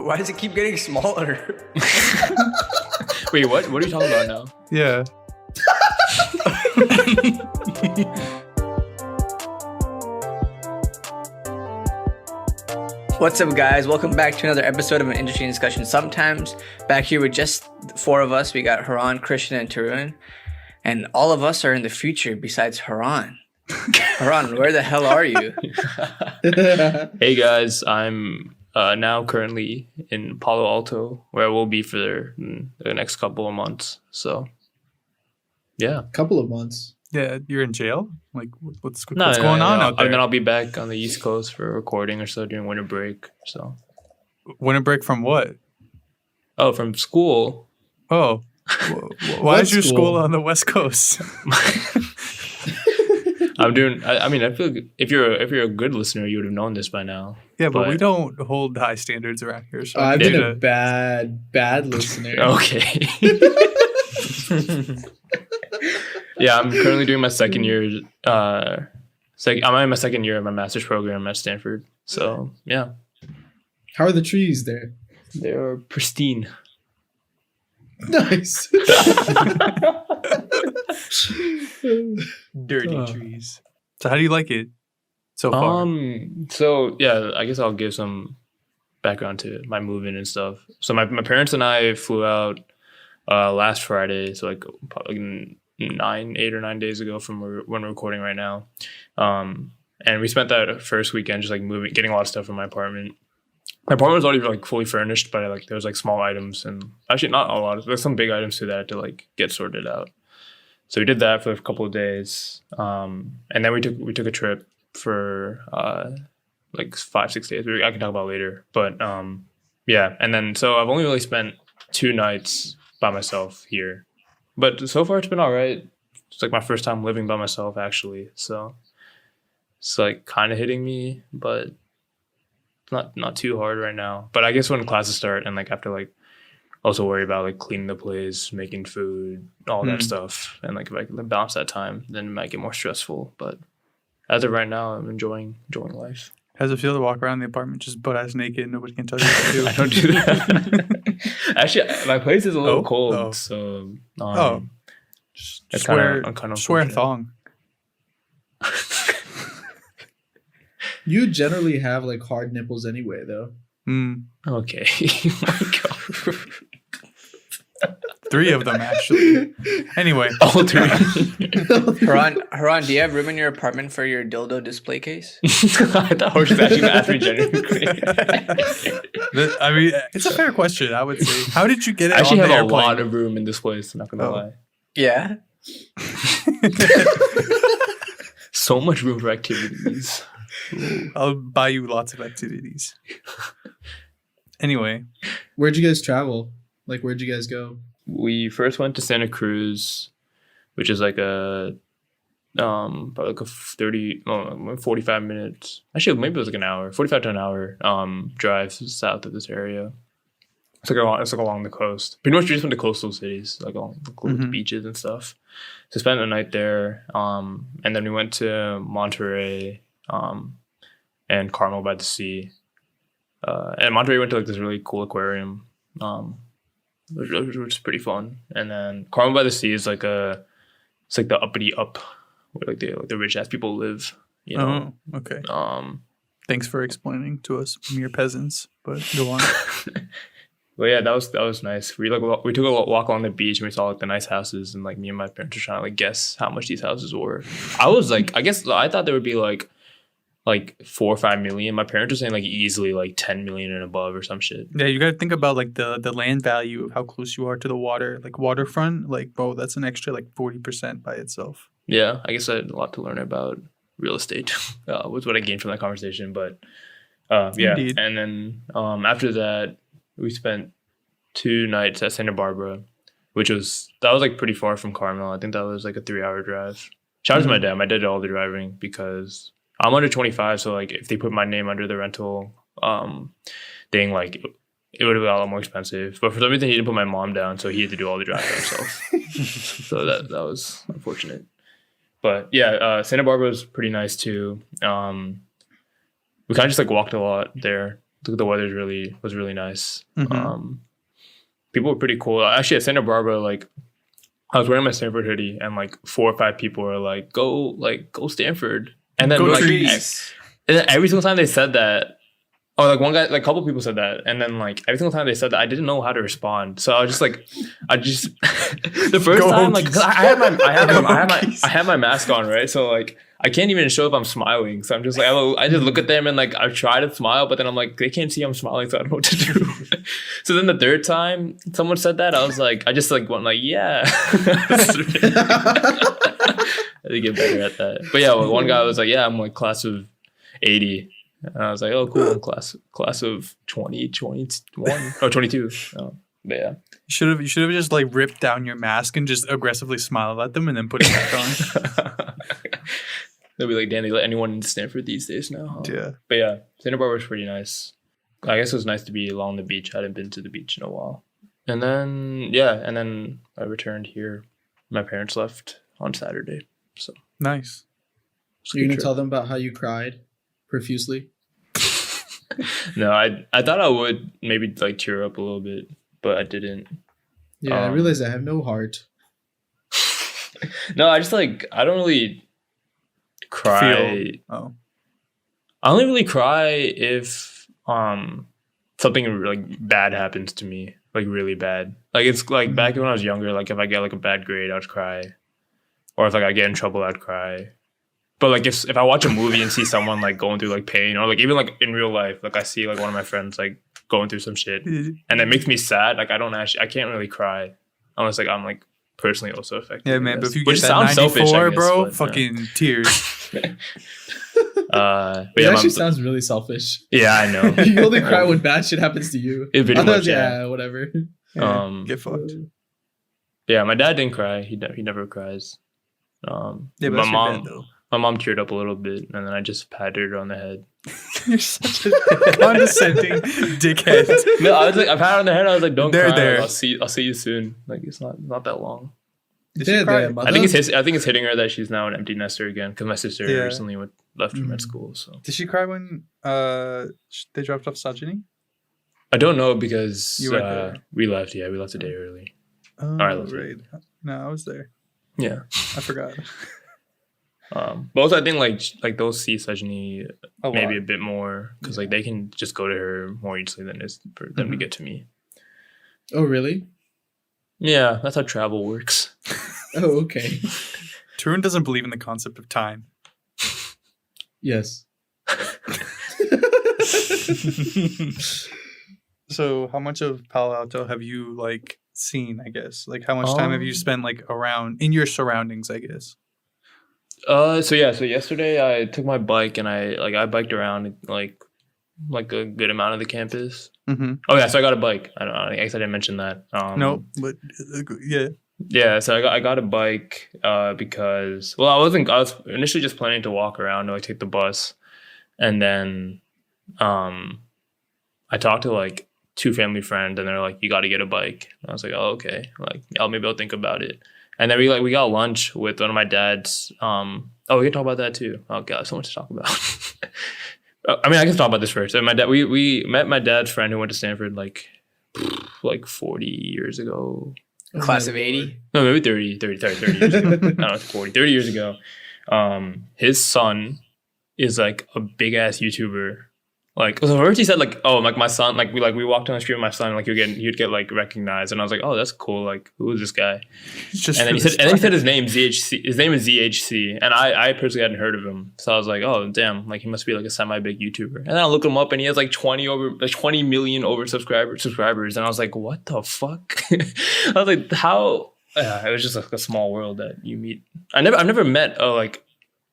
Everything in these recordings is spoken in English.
Why does it keep getting smaller? Wait, what? What are you talking about now? Yeah. What's up, guys? Welcome back to another episode of An Interesting Discussion Sometimes. Back here with just four of us. We got Haran, Christian, and Tarun. And all of us are in the future besides Haran. Haran, where the hell are you? Hey guys, I'm now currently in Palo Alto, where I will be for the next couple of months. So, yeah. Couple of months. Yeah, you're in jail? Like, what's No, going on out there? And then I'll be back on the East Coast for recording or so during winter break. So, winter break from what? oh, from school. Oh, why is your school on the West Coast? I'm doing. I mean, I feel like if you're a good listener, you would have known this by now. Yeah, but we don't hold high standards around here. So I've been a bad listener. Okay. Yeah, I'm currently doing my second year. I'm in my second year of my master's program at Stanford. So yeah. How are the trees there? They're pristine. Nice. Dirty trees. So how do you like it so far? So yeah, I guess I'll give some background to my move-in and stuff. So my parents and I flew out last Friday, so like probably 8 or 9 days ago from when we're recording right now. And we spent that first weekend just like getting a lot of stuff from my apartment. My apartment was already like fully furnished, but like there was like small items and actually not a lot. There's some big items too that I had to like get sorted out. So we did that for a couple of days, and then we took a trip for like 5-6 days. I can talk about later, but yeah. And then so I've only really spent 2 nights by myself here, but so far it's been all right. It's like my first time living by myself actually, so it's like kind of hitting me, but not too hard right now. But I guess when classes start and like I have to like also worry about like cleaning the place, making food, all that stuff, and like if I can balance that time, then it might get more stressful. But as of right now, I'm enjoying life. How does it feel to walk around the apartment just butt ass naked? Nobody can tell you what to do. I don't do that. Actually, my place is a little cold, so just wear a thong. You generally have like hard nipples anyway, though. Okay. Oh my God. 3 of them actually. Anyway, all 3. Haran, do you have room in your apartment for your dildo display case? I thought Horse was actually going to ask me genuinely. I mean, it's a fair question, I would say. How did you get it? I actually on have the a lot of room in this place. I'm not gonna lie. Yeah. So much room for activities. I'll buy you lots of activities. Anyway, Where'd you guys travel? Like, where'd you guys go? We first went to Santa Cruz, which is like a probably like a 45 minutes. Actually, maybe it was like an hour, 45 to an hour drive south of this area. It's like along the coast. Pretty much just went to coastal cities, like along the beaches and stuff. So spent the night there, and then we went to Monterey and Carmel by the Sea. And Monterey went to like this really cool aquarium, which was pretty fun. And then Carmel by the Sea is like it's like the uppity up where like the rich ass people live. You know. Oh, okay. Thanks for explaining to us mere peasants. But go on. But yeah, that was nice. We took a walk along the beach and we saw like the nice houses, and like me and my parents were trying to like guess how much these houses were. I was like, I thought there would be like 4 or 5 million. My parents were saying like easily like 10 million and above or some shit. Yeah, you got to think about like the land value of how close you are to the water, like waterfront. Like, bro, that's an extra like 40% by itself. Yeah, I guess I had a lot to learn about real estate. Was what I gained from that conversation. But yeah, Indeed. and then after that, we spent 2 nights at Santa Barbara, that was like pretty far from Carmel. I think that was like a 3-hour drive. Shout out to my dad. My dad did all the driving because I'm under 25, so like if they put my name under the rental thing, like it would have been a lot more expensive. But for some reason, he didn't put my mom down, so he had to do all the driving himself. So that was unfortunate. But yeah, Santa Barbara was pretty nice too. We kind of just like walked a lot there. The weather was really nice. Mhm. People were pretty cool. Actually, at Santa Barbara, like I was wearing my Stanford hoodie, and like 4 or 5 people were like, go Stanford. And then Go like trees. and then every single time they said that, or like one guy, like a couple people said that, and then like every single time they said that, I didn't know how to respond. So I was just like, the first Go time, like, 'cause Hokies. I had my mask on, right? So like I can't even show if I'm smiling. So I'm just like, I just look at them and like I try to smile, but then I'm like, they can't see I'm smiling, so I don't know what to do. So then the third time someone said that, I was like, I just like went like, yeah. I had to get better at that. But yeah, one guy was like, yeah, I'm like class of 80. And I was like, oh, cool. I'm class of 2021 or 22. Oh, but yeah. You should have just like ripped down your mask and just aggressively smiled at them and then put it back on. They'll be like, damn, they let anyone in Stanford these days now. Huh? Yeah. But yeah, Santa Barbara was pretty nice. I guess it was nice to be along the beach. I hadn't been to the beach in a while. And then I returned here. My parents left on Saturday. So Nice. So you're gonna tell them about how you cried profusely? no, I thought I would maybe like tear up a little bit, but I didn't. Yeah, I realize I have no heart. No, I just like I don't really cry. Oh. I only really cry if something like bad happens to me, like really bad. Like it's like back when I was younger, like if I get like a bad grade, I'd cry, or if like I get in trouble, I'd cry. But like if I watch a movie and see someone like going through like pain, or like even like in real life, like I see like one of my friends like going through some shit, and it makes me sad. Like I can't really cry unless like I'm like personally also affected. Yeah, man. But if you Which get that sounds 94, selfish, I guess, bro, but, fucking tears. But It yeah, actually sounds really selfish. yeah, I know. You only cry when bad shit happens to you. It pretty Otherwise, much, yeah. yeah, whatever. Yeah, get fucked. Yeah, my dad didn't cry. He never cries. Yeah, my but that's your mom. dad, though. My mom teared up a little bit, and then I just patted her on the head. You're such a condescending dickhead. No, I was like, I patted her on the head. I was like, "Don't There, cry. there. I'll see you soon." Like it's not that long. Did she cry? I think it's hitting her that she's now an empty nester again because my sister recently left from med school. So Did she cry when they dropped off Sajini? I don't know because You weren't there. we left. Yeah, we left a day early. Oh, I love right. No, I was there. Yeah. I forgot. But also I think like those see Sajini A maybe lot. a bit more because like they can just go to her more easily than it is for them to get to me. Oh, really? Yeah, that's how travel works. Oh, okay. Tarun doesn't believe in the concept of time. Yes. So, how much of Palo Alto have you like seen? I guess like how much time have you spent like around in your surroundings? I guess. So yesterday I took my bike and I biked around like a good amount of the campus. Mm-hmm. Oh yeah, so I got a bike. I guess I didn't mention that. No, but yeah. Yeah, so I got a bike because I was initially just planning to walk around or like take the bus, and then I talked to like 2 family friends and they're like, you got to get a bike. And I was like, oh okay, like maybe I'll think about it. And then we got lunch with one of my dad's. We can talk about that too. Oh god, so much to talk about. I mean, I can talk about this first. So my dad, we met my dad's friend who went to Stanford like 40 years ago. Class of 80. No, maybe 30 years ago. I don't know, 40, 30 years ago. His son is like a big ass YouTuber. Like, so first he said like, oh, like my son, like we walked down the street with my son, like he'd get like recognized, and I was like, oh, that's cool. Like, who is this guy? And then he said his name ZHC. His name is ZHC, and I personally hadn't heard of him, so I was like, oh damn, like he must be like a semi big YouTuber. And then I look him up, and he has like 20 million subscribers, and I was like, what the fuck? I was like, how? It was just like a small world that you meet. I've never met like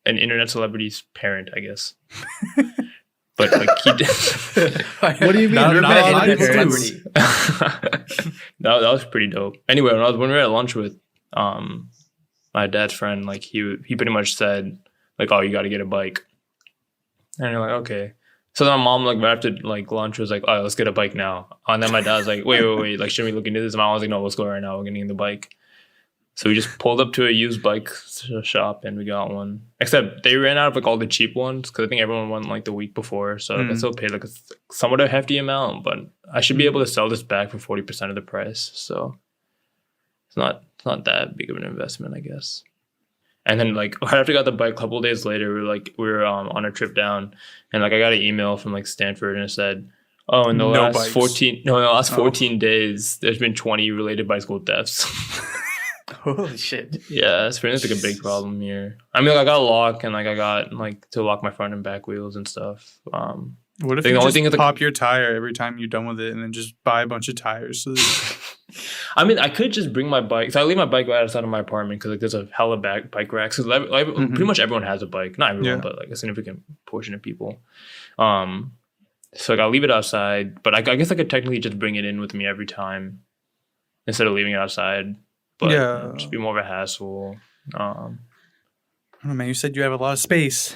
an internet celebrity's parent, I guess. But like he did. What do you mean? Not You're an not internet parents. celebrity. that was pretty dope. Anyway, when we were at lunch with my dad's friend, like he pretty much said like, oh, you got to get a bike, and you're like, okay. So then my mom like right after like lunch was like, oh, let's get a bike now. And then my dad was like, wait, like should we look into this? And my mom was like, no, let's go right now. We're getting the bike. So we just pulled up to a used bike shop and we got one. Except they ran out of like all the cheap ones because I think everyone went like the week before. So I still paid like a somewhat a hefty amount, but I should be able to sell this back for 40% of the price. So it's not that big of an investment, I guess. And then like right after I got the bike, a couple of days later, we were on a trip down, and like I got an email from like Stanford and it said, "Oh, in the last 14 days, there's been 20 related bicycle thefts." Holy shit. Yeah, it's pretty like a big problem here. I mean, like, I got a lock and like I got like to lock my front and back wheels and stuff. What if the you only just thing is, like, pop your tire every time you're done with it and then just buy a bunch of tires? So I mean, I could just bring my bike. So I leave my bike right outside of my apartment because like there's a hella bike racks. Because pretty much everyone has a bike. Not everyone, but like a significant portion of people. So like I'll leave it outside, but I guess I could technically just bring it in with me every time instead of leaving it outside. But it'd just be more of a hassle. I don't know, man. You said you have a lot of space.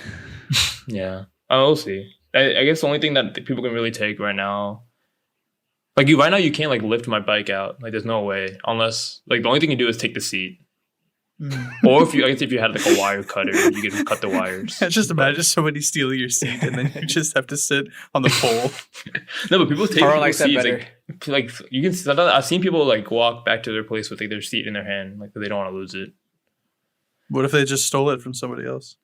Yeah, we'll see. I guess the only thing that people can really take right now, like right now, you can't like lift my bike out. Like there's no way unless like the only thing you can do is take the seat. Or if you had like a wire cutter, you could cut the wires. Just imagine somebody stealing your seat and then you just have to sit on the pole. No, but people take Carl people's likes that seats. better. Like you can. I've seen people like walk back to their place with like their seat in their hand, like they don't want to lose it. What if they just stole it from somebody else?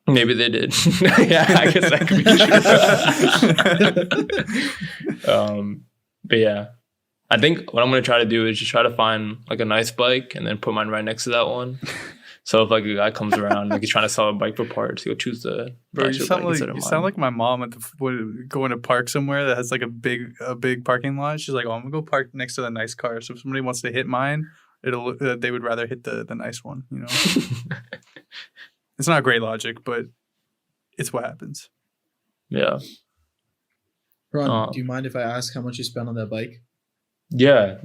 Maybe they did. Yeah, I guess that could be true. But yeah. I think what I'm going to try to do is just try to find like a nice bike and then put mine right next to that one. So if like a guy comes around, like he's trying to sell a bike for parts, he'll choose the Bro, nicer bike instead of you mine. sound like my mom at going to park somewhere that has like a big parking lot. She's like, "Oh, I'm gonna go park next to the nice car. So if somebody wants to hit mine, they would rather hit the nice one." You know, it's not great logic, but it's what happens. Yeah. Ron, do you mind if I ask how much you spent on that bike? Yeah.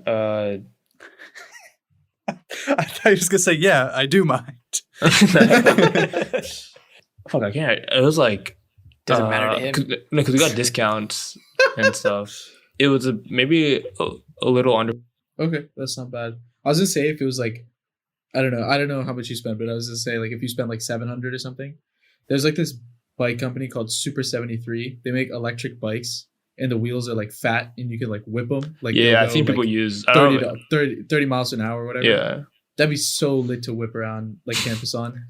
I thought you were just gonna say, "Yeah, I do mind." Fuck, I can't. It was like Doesn't matter to him. because we got discounts and stuff. It was maybe a little under. Okay, that's not bad. I was gonna say if it was like, I don't know how much you spent, but I was gonna say like if you spent like 700 or something. There's like this bike company called Super 73. They make electric bikes, and the wheels are like fat, and you can like whip them. Like Yeah, I've seen people use 30 miles an hour or whatever. Yeah, that'd be so lit to whip around like campus on.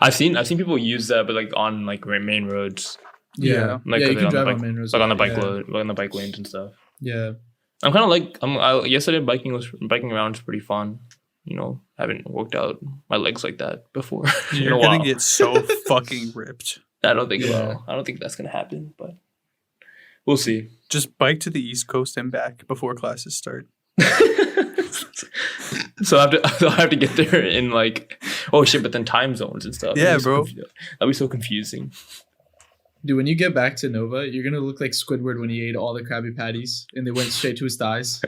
I've seen people use that, but like on like main roads. Yeah, Like, yeah, you can on the drive bike, on main roads. like on the bike yeah. load, like on the bike lanes and stuff. Yeah, I'm kind of like yesterday biking around was pretty fun. You know, I haven't worked out my legs like that before. You're gonna get so fucking ripped. I don't think Yeah. I don't think that's gonna happen, but we'll see. Just bike to the East Coast and back before classes start. So I'll have to get there in like, oh shit, but then time zones and stuff. Yeah, That'd be bro. That'd be so confusing. dude, when you get back to Nova, you're gonna look like Squidward when he ate all the Krabby Patties and they went straight to his thighs.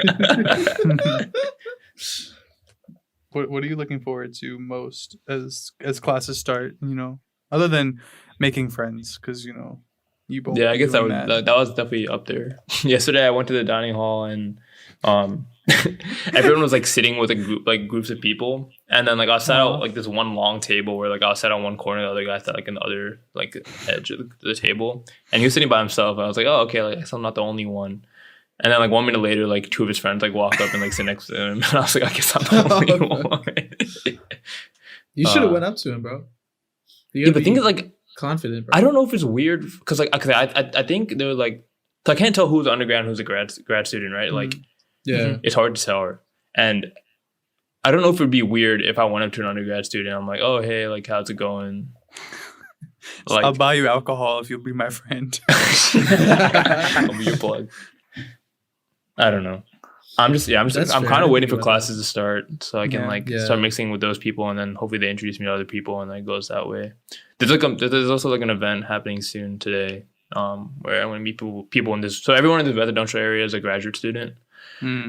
What are you looking forward to most as classes start? You know, other than making friends, because you know you both. Yeah, I guess that doing that was definitely up there. Yesterday I went to the dining hall and everyone was like sitting with groups of people, and then like I sat out like this one long table where like I sat on one corner, the other guy sat like in the other like edge of the table, and he was sitting by himself. And I was like, oh okay, like I guess I'm not the only one. And then like 1 minute later, like two of his friends like walk up and like sit next to him, and I was like, I guess I'm the only one. You should have went up to him, bro. Yeah, but the thing is like confident, bro. I don't know if it's weird because like I think they were like, so I can't tell who's undergrad and who's a grad student, right? Like Yeah. it's hard to tell. And I don't know if it'd be weird if I went up to an undergrad student. I'm like, oh hey, like how's it going? Like I'll buy you alcohol if you'll be my friend. I'll be your plug. I don't know. I'm That's kind fair. of I waiting didn't for think about classes to start so I can Yeah. start mixing with those people, and then hopefully they introduce me to other people, and then it goes that way. There's also like an event happening soon today, where I'm gonna meet people in this. So everyone in the residential area is a graduate student.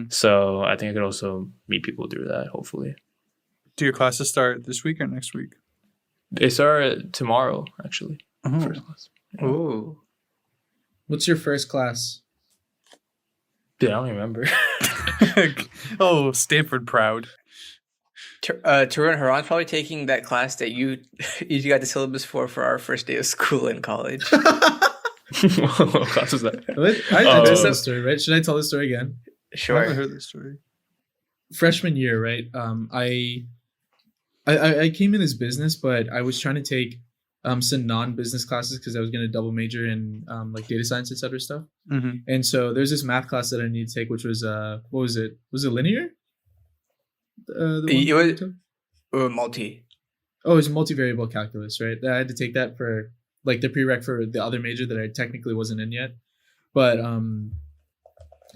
So I think I could also meet people through that. Hopefully, Do your classes start this week or next week? they start tomorrow. Actually, first class. Ooh. What's your first class? Dude, I don't remember. Oh, Stanford proud. Tarun and Haran's probably taking that class that you got the syllabus for our first day of school in college. What class was that? What? I told the story, right? Should I tell the story again? I Sure. haven't heard this story. Freshman year, right? I came in as business, but I was trying to take some non-business classes because I was going to double major in like data science, etc. stuff. Mm-hmm. And so there's this math class that I need to take, which was what was it? Was it linear? The one It was- we took? Multi. Oh, it was multivariable calculus, right? I had to take that for like the prereq for the other major that I technically wasn't in yet. But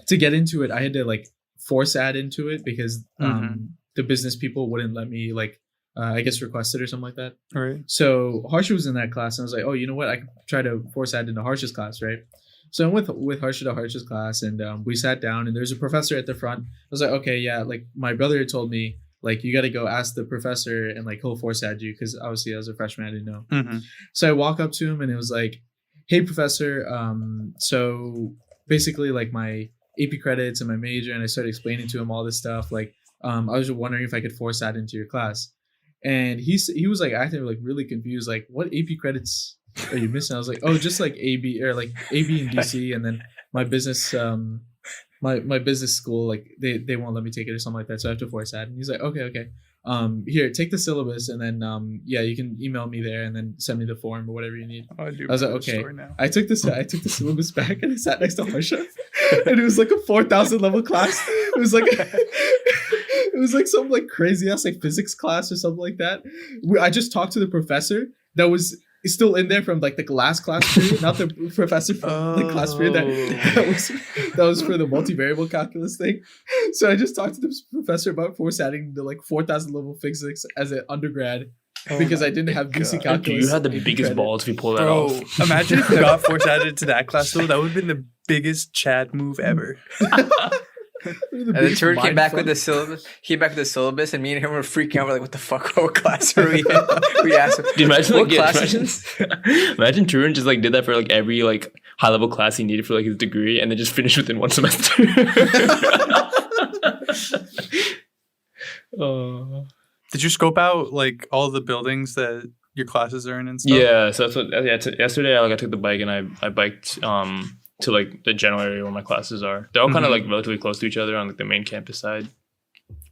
to get into it, I had to like force add into it because the business people wouldn't let me like I guess request it or something like that. All right. So Harsha was in that class, and I was like, oh, you know what? I could try to force add into Harsha's class, right? So I went with Harsha to Harsha's class, and we sat down, and there's a professor at the front. I was like, okay, yeah, like my brother had told me, like, you got to go ask the professor, and like he'll force add you, because obviously as a freshman, I didn't know. Mm-hmm. So I walk up to him, and it was like, hey, professor, so basically like my AP credits and my major, and I started explaining to him all this stuff. Like, I was wondering if I could force that into your class. And he was like acting like really confused, like, what AP credits are you missing? I was like, oh, just like AB or like AB and DC, and then my business my business school, like they won't let me take it or something like that, so I have to force that. And he's like, okay, here, take the syllabus, and then yeah, you can email me there and then send me the form or whatever you need. Oh, I was like, okay. Now. I took the syllabus back and I sat next to Harsha, and it was like a 4,000 level class. It was like it was like some like crazy ass like physics class or something like that. I just talked to the professor that was still in there from like the last class period, not the professor from the class period that was for the multivariable calculus thing. So I just talked to the professor about force adding the like 4,000 level physics as an undergrad. Because I didn't have BC calculus. You had the biggest balls if you pull that off. Imagine if you got force added to that class though. That would have been the biggest Chad move ever. And then Tarun came back with the syllabus. He came back with the syllabus, and me and him were freaking out. We're like, "What the fuck? What class are we in?" We asked him, Dude, imagine "What like classes?" imagine Tarun just like did that for like every like high level class he needed for like his degree, and then just finished within one semester. Did you scope out like all the buildings that your classes are in and stuff? Yeah, so that's what. Yeah, yesterday I took the bike and I biked to like the general area where my classes are. They're all kind of like relatively close to each other on like the main campus side.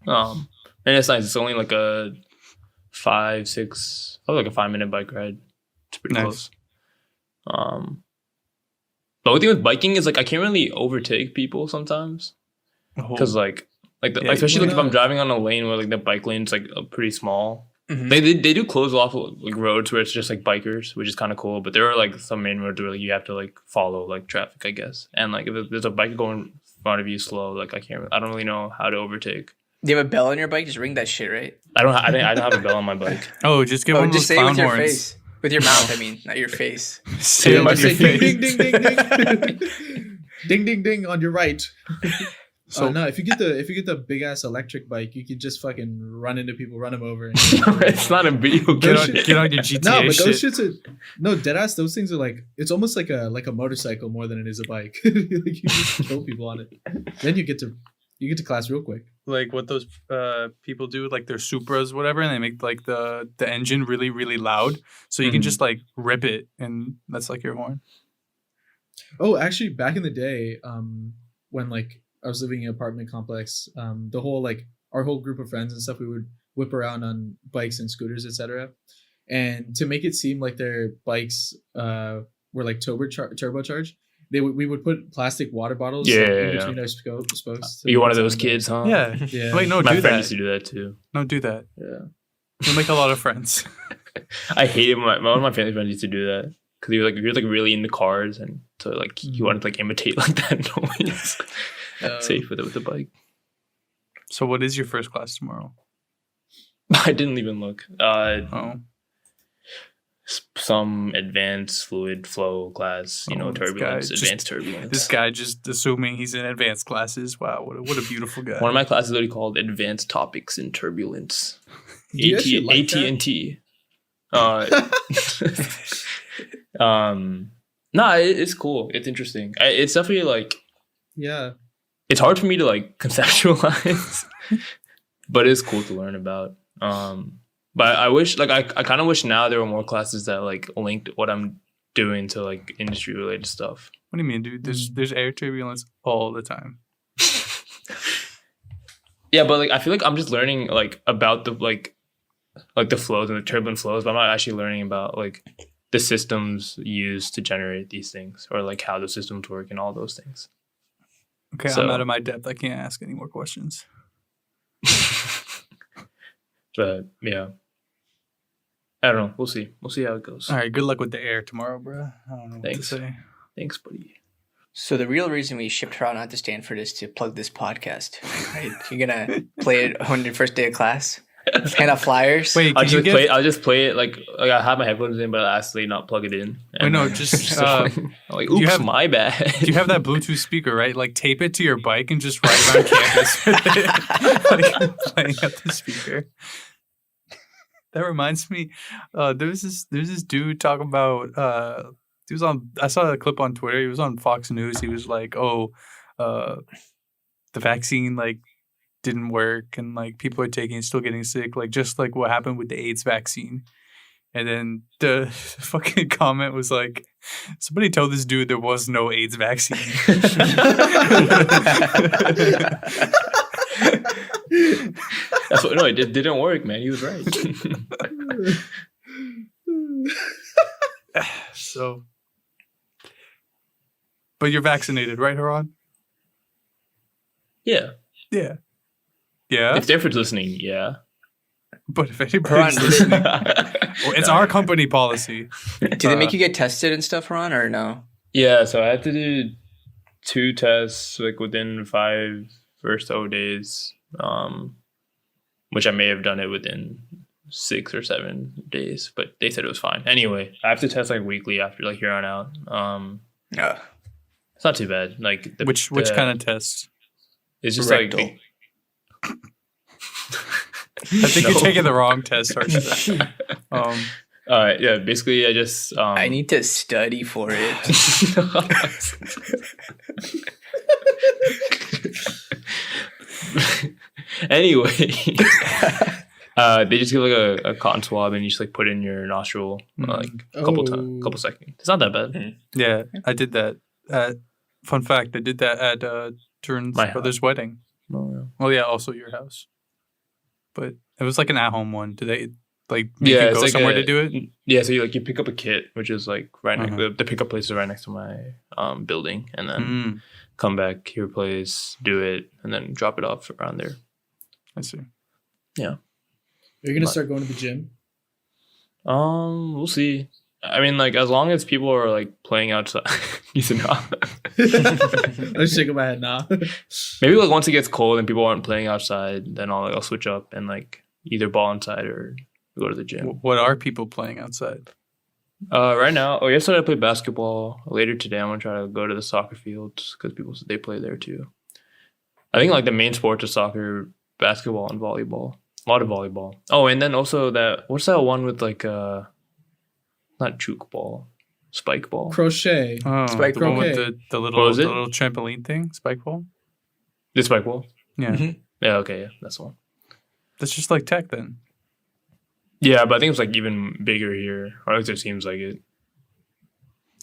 And it's nice. It's only like a 5-minute bike ride. It's pretty close. The only thing with biking is like I can't really overtake people sometimes because especially like if I'm driving on a lane where like the bike lane's like pretty small. Mm-hmm. They do close off like roads where it's just like bikers, which is kind of cool. But there are like some main roads where like, you have to like follow like traffic, I guess. And like if there's a bike going in front of you slow, like I don't really know how to overtake. Do you have a bell on your bike? Just ring that shit, right? I don't have a bell on my bike. Oh, just give one of those say it clown with your horns. face, with your mouth. I mean, not your face. Say it with your face. Ding ding ding ding ding ding ding on your right. So no, if you get the big ass electric bike, you could just fucking run into people, run them over. It's not a video game. Get on your GTA. No, but those shit. shits are deadass. Those things are like, it's almost like a motorcycle more than it is a bike. Like you just kill people on it. Then you get to class real quick. Like what those people do, like their Supras, whatever, and they make like the engine really, really loud, so you can just like rip it, and that's like your horn. Oh, actually, back in the day, when like I was living in an apartment complex, the whole like our whole group of friends and stuff, we would whip around on bikes and scooters, etc. And to make it seem like their bikes were like turbocharged, we would put plastic water bottles in between our spokes. You're one of those kids, huh? Yeah. Wait, no, my do friend that. used to do that too. No, do that. Yeah. You'll make a lot of friends. I hated one of my family friends used to do that because he was like really into cars, and so like he wanted to like imitate like that noise. Safe with the bike. So what is your first class tomorrow? I didn't even look. Some advanced fluid flow class, turbulence, advanced turbulence. This guy just assuming he's in advanced classes. Wow, what a beautiful guy. One of my classes is literally called Advanced Topics in Turbulence. AT&T. Nah, it's cool. It's interesting. It's definitely like yeah. It's hard for me to like conceptualize but it's cool to learn about. But I wish, like, I kind of wish now there were more classes that like linked what I'm doing to like industry related stuff. What do you mean, dude? There's air turbulence all the time. Yeah, but like I feel like I'm just learning like about the like the flows and the turbulent flows, but I'm not actually learning about like the systems used to generate these things or like how the systems work and all those things. Okay, So- I'm out of my depth. I can't ask any more questions. But yeah, I don't know. We'll see. We'll see how it goes. All right, good luck with the air tomorrow, bro. I don't know Thanks. what to say. Thanks, buddy. So the real reason we shipped her out to Stanford is to plug this podcast. Right? You're gonna play it on your first day of class. Hand out flyers. Wait, I'll can you just get? play. I'll just play it like I have my headphones in, but I accidentally not plug it in. Wait, no, then- just, so, do I'm like, you oops, have- my bad. you have that Bluetooth speaker, right? Like, tape it to your bike and just ride around campus with it, like, playing at the speaker. That reminds me, there's this dude talking about he was on. I saw a clip on Twitter. He was on Fox News. He was like, "Oh, the vaccine like didn't work, and like people are taking still getting sick, like just like what happened with the AIDS vaccine." And then the fucking comment was like, "Somebody told this dude there was no AIDS vaccine." That's what. No, it didn't work, man. He was right. So, but you're vaccinated, right, Haran? Yeah. Yeah. Yeah. If Stanford's listening, yeah. But if Haran, anybody's did listening, it- well, it's our company policy. do they make you get tested and stuff, Ron, or no? Yeah, so I had to do 2 tests like within 5 first 0 days, which I may have done it within 6 or 7 days, but they said it was fine. Anyway, I have to test like weekly after like here on out. No. It's not too bad. Like Which kind of test? It's just Rectal. like I think No. you're taking the wrong test, Harsha. yeah. Basically, I just I need to study for it. Anyway, they just give like a cotton swab and you just like put it in your nostril like a couple times, Oh. couple seconds. It's not that bad. Yeah, I did that. Fun fact: I did that at Turin's My house. brother's wedding. Oh, Well, yeah, also your house. But it was like an at-home one. Do they like make Yeah, you it's go like somewhere a- to do it? Yeah, so you pick up a kit, which is like right next. Uh-huh. The pickup place is right next to my building, and then Mm, come back to your place, do it, and then drop it off around there. I see. You're gonna But- start going to the gym. We'll see. I mean, like as long as people are like playing outside, you said no. I'm shaking my head now. Maybe like once it gets cold and people aren't playing outside, then I'll switch up and like either ball inside or go to the gym. What are people playing outside? Right now, yesterday I played basketball. Later today, I'm gonna try to go to the soccer fields because people said they play there too. I think like the main sports are soccer, basketball, and volleyball. A lot of volleyball. Oh, and then also what's that one with like not juke ball, spike ball. Crochet. Oh, Spike the one with croquet. the What little was it? the little trampoline thing, spike ball. The spike ball. Yeah, Mhm. Yeah. Okay. Yeah, that's the one. that's just like tech then. Yeah, but I think it's like even bigger here, or at least it seems like it.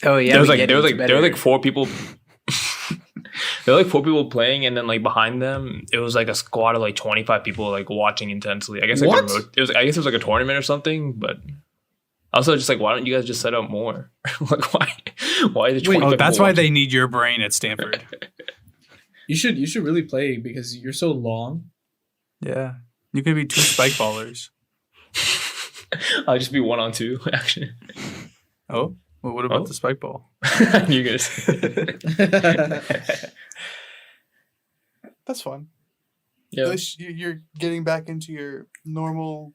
Oh yeah, there was we like get there it. was It's like there were better. like 4 people. There were like 4 people playing, and then like behind them, it was like a squad of like 25 people like watching intensely. I guess like What? it was. I guess it was like a tournament or something. But also just like, why don't you guys just set up more? Like why? Why is it? Wait, 25 Oh, that's people why watching? they need your brain at Stanford. You should really play because you're so long. Yeah, you could be 2 spike ballers. I'll just be 1-on-2 actually. Oh, well, what about Oh. the spike ball? You guys. That's fun. Yeah. You're getting back into your normal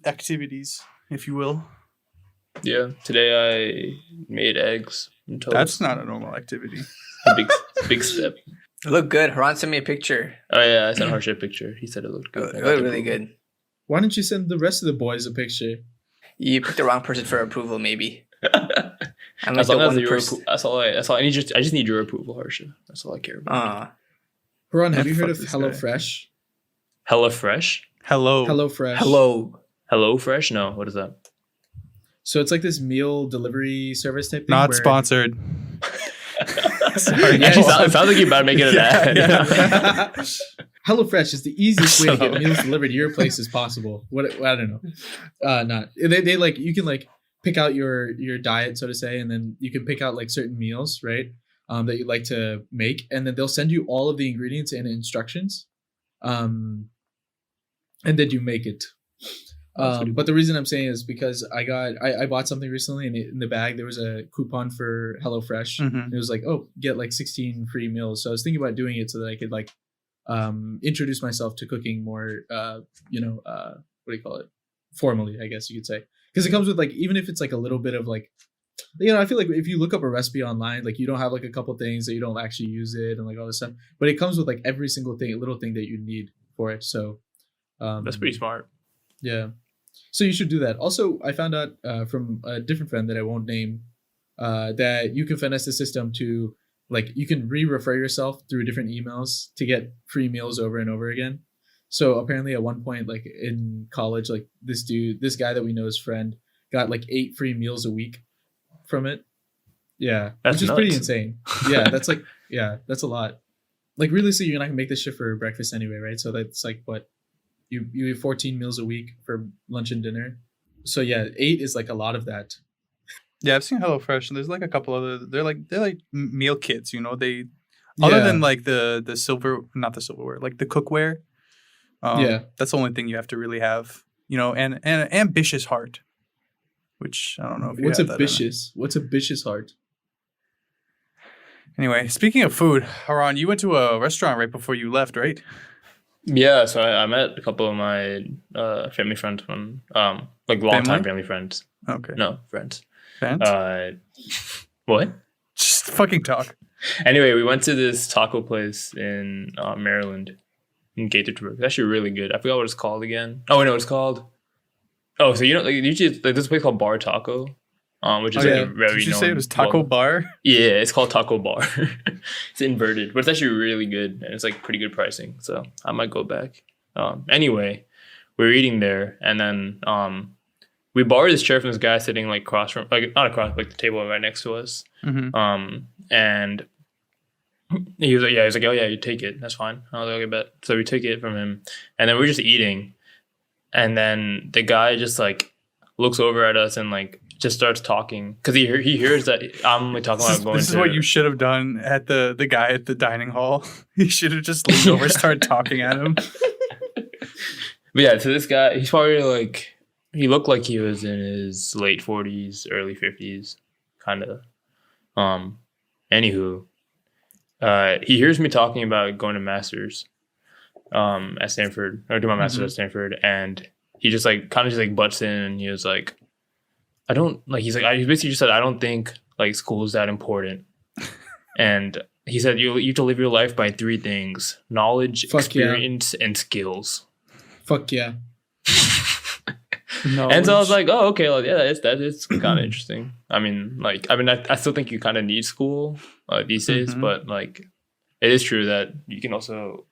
activities, if you will. Yeah. Today I made eggs. And toast. That's not a normal activity. a big step. It looked good. Haran sent me a picture. Oh yeah, I sent Harsh a picture. He said it looked It good. I got looked the really approval. good. Why don't you send the rest of the boys a picture? You picked the wrong person for approval, maybe. I'm like As the long as one your person. that's all I need. I just need your approval, Harsha. That's all I care about. Haran, have Ah, you heard fuck of this guy. HelloFresh? HelloFresh. Hello. HelloFresh. HelloFresh? No, what is that? So it's like this meal delivery service type thing. Not where- sponsored. Sorry. Yeah, Actually, it sounds like you're about to make it an ad. Yeah. HelloFresh is the easiest way to Shut get up. meals delivered to your place as possible. What I don't know. Not they like you can like pick out your diet, so to say, and then you can pick out like certain meals, right? That you like to make, and then they'll send you all of the ingredients and instructions, and then you make it. But the reason I'm saying is because I bought something recently, and in the bag there was a coupon for HelloFresh. Mhm. It was like, oh, get like 16 free meals. So I was thinking about doing it so that I could like introduce myself to cooking more, what do you call it? Formally, I guess you could say. Because it comes with like, even if it's like a little bit of like, I feel like if you look up a recipe online, like you don't have like a couple things that you don't actually use it and like all this stuff, but it comes with like every single thing, little thing that you need for it. So That's pretty smart. yeah. So you should do that. Also, I found out from a different friend that I won't name that you can finesse the system to like you can re-refer yourself through different emails to get free meals over and over again. So apparently at one point, like in college, like this guy that we know, his friend, got like 8 free meals a week from it. Yeah. That's which is nuts. pretty insane. Yeah, that's a lot. Like realistically, you're not gonna make this shit for breakfast anyway, right? So that's like what you eat 14 meals a week for lunch and dinner. So yeah, 8 is like a lot of that. Yeah, I've seen HelloFresh, and there's like a couple other. They're like meal kits. They other than like the not the silverware, like the cookware. That's the only thing you have to really have. And an ambitious heart, which I don't know if you What's have that or not. ambitious? What's ambitious heart? Anyway, speaking of food, Haran, you went to a restaurant right before you left, right? Yeah, so I met a couple of my family friends from like longtime family friends. Okay. No, friends. Fans? What? Just fucking talk. Anyway, we went to this taco place in Maryland, in Gaithersburg. It's actually really good. I forgot what it's called again. Oh, I know what it's called. Oh, so like usually like this place called Bar Taco, which is like a very Did you known, say it was Taco Bar? Yeah, it's called Taco Bar. It's inverted, but it's actually really good, and it's like pretty good pricing. So I might go back. Anyway, we were eating there, and then we borrowed this chair from this guy sitting like across from, like not across, like the table right next to us. Mm-hmm. And he was like, oh yeah, you take it. That's fine. I was like, okay, bet. So we took it from him, and then we were just eating, and then the guy just like looks over at us and like just starts talking because he hears that I'm like talking about going This is to. what you should have done at the guy at the dining hall. You should have just leaned over, started talking at him. But yeah, so this guy, he's probably like, he looked like he was in his late 40s, early 50s, kind of. Anywho, he hears me talking about going to masters at Stanford, or doing my masters at Stanford, and he just like kind of just like butts in, and he was like, I don't like. He's like, he basically just said, I don't think like school is that important, and he said you have to live your life by 3 things: knowledge, experience, and skills. Fuck yeah. No. And so I was like, oh, okay, well, yeah, that is kind of interesting. I still think you kind of need school these days, but like, it is true that you can also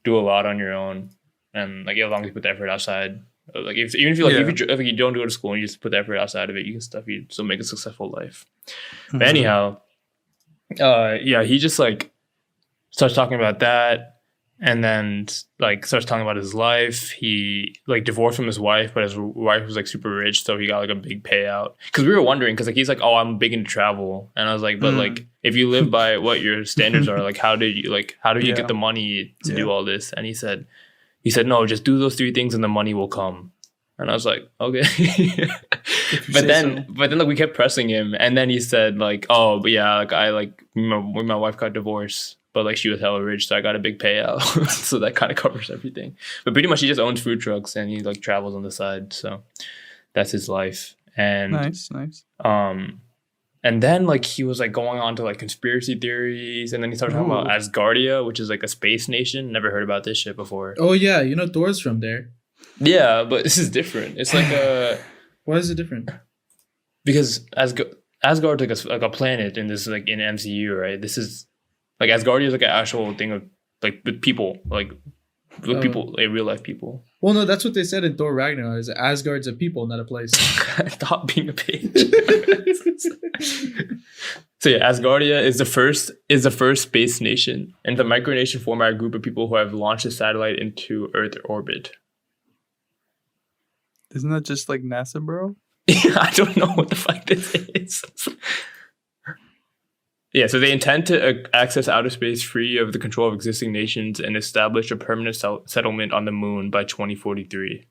do a lot on your own, and like as long as you put the effort outside, like if you don't go to school and you just put the effort outside of it, you still make a successful life. But anyhow, he just like starts talking about that. And then like starts talking about his life. He like divorced from his wife, but his wife was like super rich, so he got like a big payout. Because we were wondering, because like he's like, oh, I'm big into travel, and I was like, but like if you live by what your standards are, like how do you get the money to do all this? And he said no, just do those 3 things and the money will come. And I was like, okay. but then like we kept pressing him, and then he said like, oh, but yeah, like I like when my wife got divorced. But like she was hella rich, so I got a big payout. So that kind of covers everything. But pretty much he just owns food trucks and he like travels on the side. So that's his life. And nice. And then like he was like going on to like conspiracy theories, and then he started talking about Asgardia, which is like a space nation. Never heard about this shit before. Oh yeah, Thor's from there. Yeah, but this is different. It's like a Why is it different? Because Asgard's like a planet in this like in MCU, right? This is like Asgardia is like an actual thing of like with people, like With people, like real life people. Well, no, that's what they said in Thor Ragnarok. Is Asgard's a people, not a place. Stop being a page. So yeah, Asgardia is the first space nation, and the micronation formed by a group of people who have launched a satellite into Earth orbit. Isn't that just like NASA, bro? I don't know what the fuck this is. Yeah, so they intend to access outer space free of the control of existing nations and establish a permanent settlement on the moon by 2043.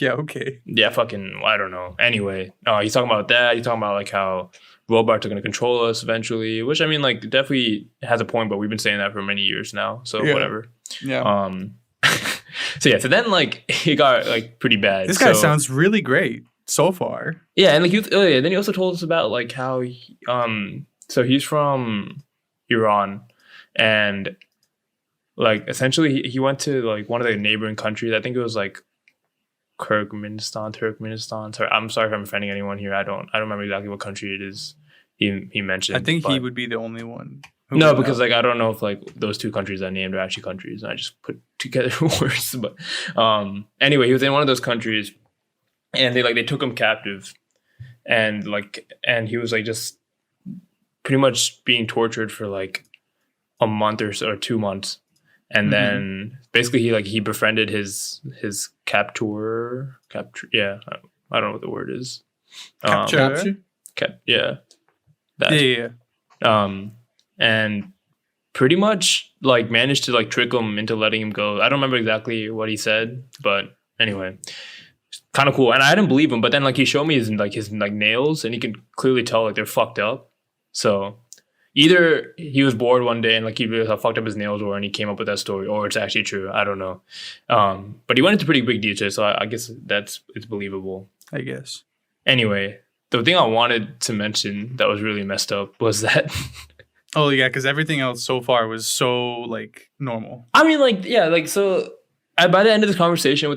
Yeah, okay. Yeah, fucking, I don't know. Anyway, he's talking about that. He's talking about like how robots are going to control us eventually, which I mean, like, definitely has a point, but we've been saying that for many years now. So whatever. Yeah. So then like it got like pretty bad. This guy sounds really great so far. Yeah, and like then he also told us about like how so he's from Iran, and like essentially he went to like one of the neighboring countries. I think it was like Turkmenistan. Sorry, I'm sorry if I'm offending anyone here. I don't remember exactly what country it is. He mentioned. I think he would be the only one. No, because like I don't know if like those two countries I named are actually countries, and I just put together words. But anyway, he was in one of those countries, and they took him captive, and he was like just pretty much being tortured for like a month or so, or 2 months, and then basically he befriended his captor. Yeah, I don't know what the word is. Capture. Yeah. That. Yeah. And pretty much like managed to like trick him into letting him go. I don't remember exactly what he said, but anyway, kind of cool. And I didn't believe him, but then like he showed me his nails, and you can clearly tell like they're fucked up. So either he was bored one day and like he realized how fucked up his nails were, and he came up with that story, or it's actually true. I don't know. But he went into pretty big detail, so I guess it's believable. I guess. Anyway, the thing I wanted to mention that was really messed up was that. Oh yeah, because everything else so far was so like normal. I mean, like yeah, like so. By the end of this conversation, we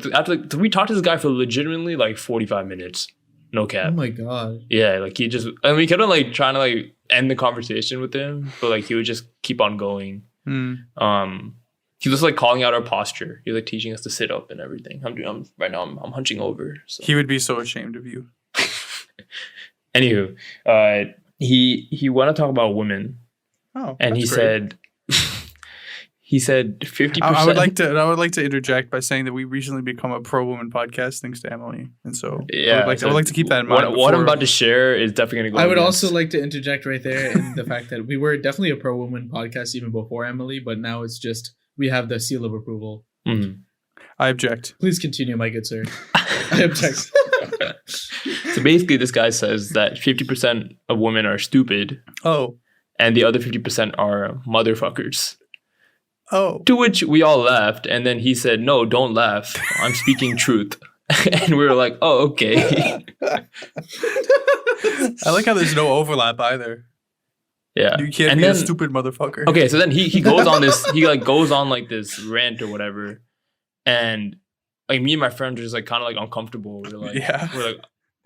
talked to this guy for legitimately like 45 minutes, no cap. Oh my god. Yeah, like we kept on like trying to like end the conversation with him, but like he would just keep on going. He was like calling out our posture. He was like teaching us to sit up and everything. Right now I'm hunching over. So. He would be so ashamed of you. Anywho, he wanted to talk about women. Oh, and he said 50%. I would like to interject by saying that we recently become a pro woman podcast thanks to Emily, and so yeah, I would like to keep that in mind. What I'm about to share is definitely going to go. I would also like to interject right there in the fact that we were definitely a pro woman podcast even before Emily, but now it's just we have the seal of approval. Mm-hmm. I object. Please continue, my good sir. I object. So basically, this guy says that 50% of women are stupid. Oh. And the other 50% are motherfuckers. Oh. To which we all laughed. And then he said, no, don't laugh. I'm speaking truth. And we were like, oh, okay. I like how there's no overlap either. Yeah. You can't be a stupid motherfucker. Okay, so then he goes on this, goes on like this rant or whatever. And like me and my friends are just like kind of like uncomfortable.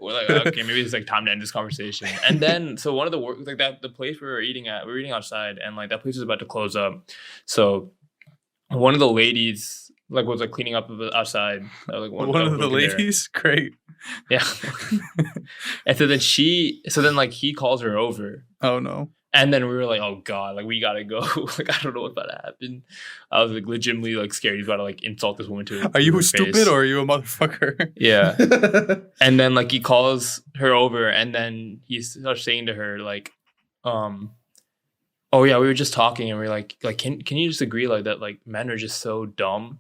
We're like, okay, maybe it's like time to end this conversation. And then, so one of the work, like that, the place we were eating outside, and like that place was about to close up. So one of the ladies like was like cleaning up outside. Like one of the ladies, there. Great. Yeah. And so then like he calls her over. Oh no. And then we were like, oh God, like we gotta go. Like, I don't know what's about to happen. I was like legitimately like scared he's about to like insult this woman to Are you stupid face. or are you a motherfucker? Yeah. And then like he calls her over, and then he starts saying to her like, oh yeah, we were just talking, and we are like can you just agree like that like men are just so dumb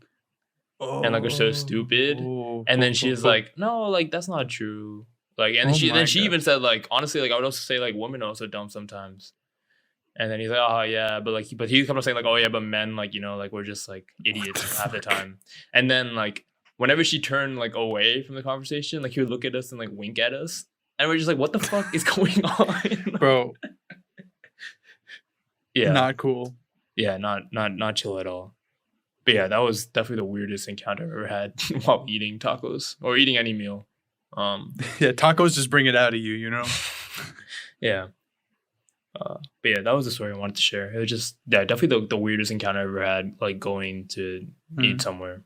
and like are so stupid? And then she's like, no, like that's not true. Like, and she even said like, honestly, like I would also say like women are also dumb sometimes. And then he's like, oh yeah, but he kept on saying like, oh yeah, but men, like, you know, like we're just like idiots half the time. And then like whenever she turned like away from the conversation, like he would look at us and like wink at us, and we're just like, what the fuck is going on, bro? Yeah, not cool. Yeah, not chill at all. But yeah, that was definitely the weirdest encounter I've ever had while eating tacos or eating any meal. Yeah, tacos just bring it out of you, you know. Yeah. But yeah, that was the story I wanted to share. It was just definitely the weirdest encounter I ever had, like going to eat somewhere,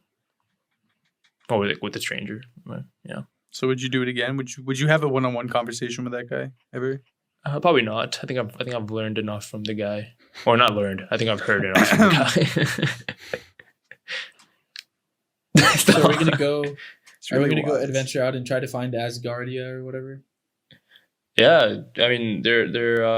or like with a stranger. But, yeah, So would you do it again? Would you have a one-on-one conversation with that guy ever? probably not. I think I've learned enough from the guy, or not learned. I think I've heard enough from the guy. So are we gonna go? It's Are we really gonna go wise. adventure out and try to find Asgardia or whatever? Yeah, I mean they're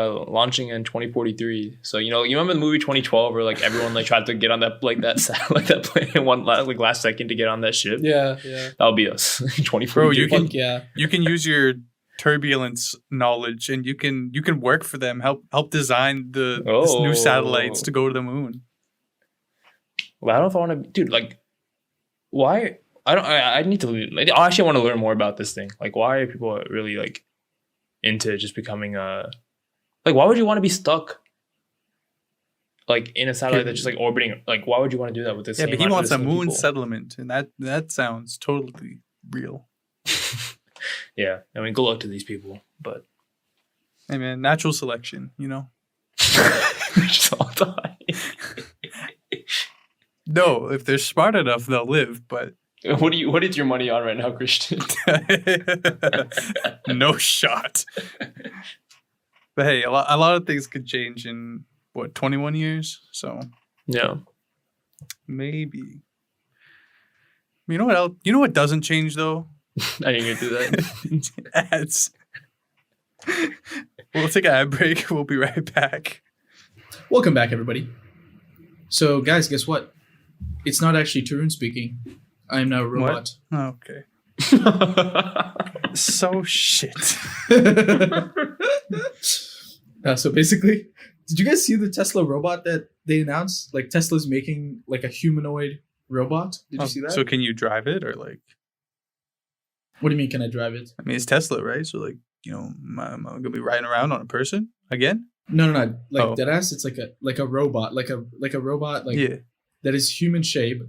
launching in 2043. So you remember the movie 2012 where like everyone like tried to get on that that plane in one last second to get on that ship. Yeah. That'll be us. 2043. Bro, you can- Fuck yeah. You can use your turbulence knowledge, and you can work for them. Help design this new satellites to go to the moon. Well, I don't know if I want to, dude. Like, why? I need to. Like, I actually want to learn more about this thing. Like, why are people really like into just becoming like? Why would you want to be stuck? Like in a satellite that's just like orbiting. Like, why would you want to do that with this? Yeah, but he wants a moon settlement, and that sounds totally real. Yeah, I mean, good luck to these people, but Hey man, natural selection, just all die. No, if they're smart enough, they'll live. But What is your money on right now, Christian? no shot. But hey, a lot of things could change in 21 years. So Yeah. maybe. You know what else? You know what doesn't change though? I didn't even do that. Ads. We'll take an ad break. We'll be right back. Welcome back, everybody. So, guys, guess what? It's not actually Tarun speaking. I am now a robot. Okay. So shit. So basically, did you guys see the Tesla robot that they announced? Like Tesla's making like a humanoid robot. Did you see that? So can you drive it or like? What do you mean? Can I drive it? I mean, it's Tesla, right? So like, am I gonna be riding around on a person again? No. Like Oh. deadass. It's like a robot, like a robot, like Yeah, that is human shape.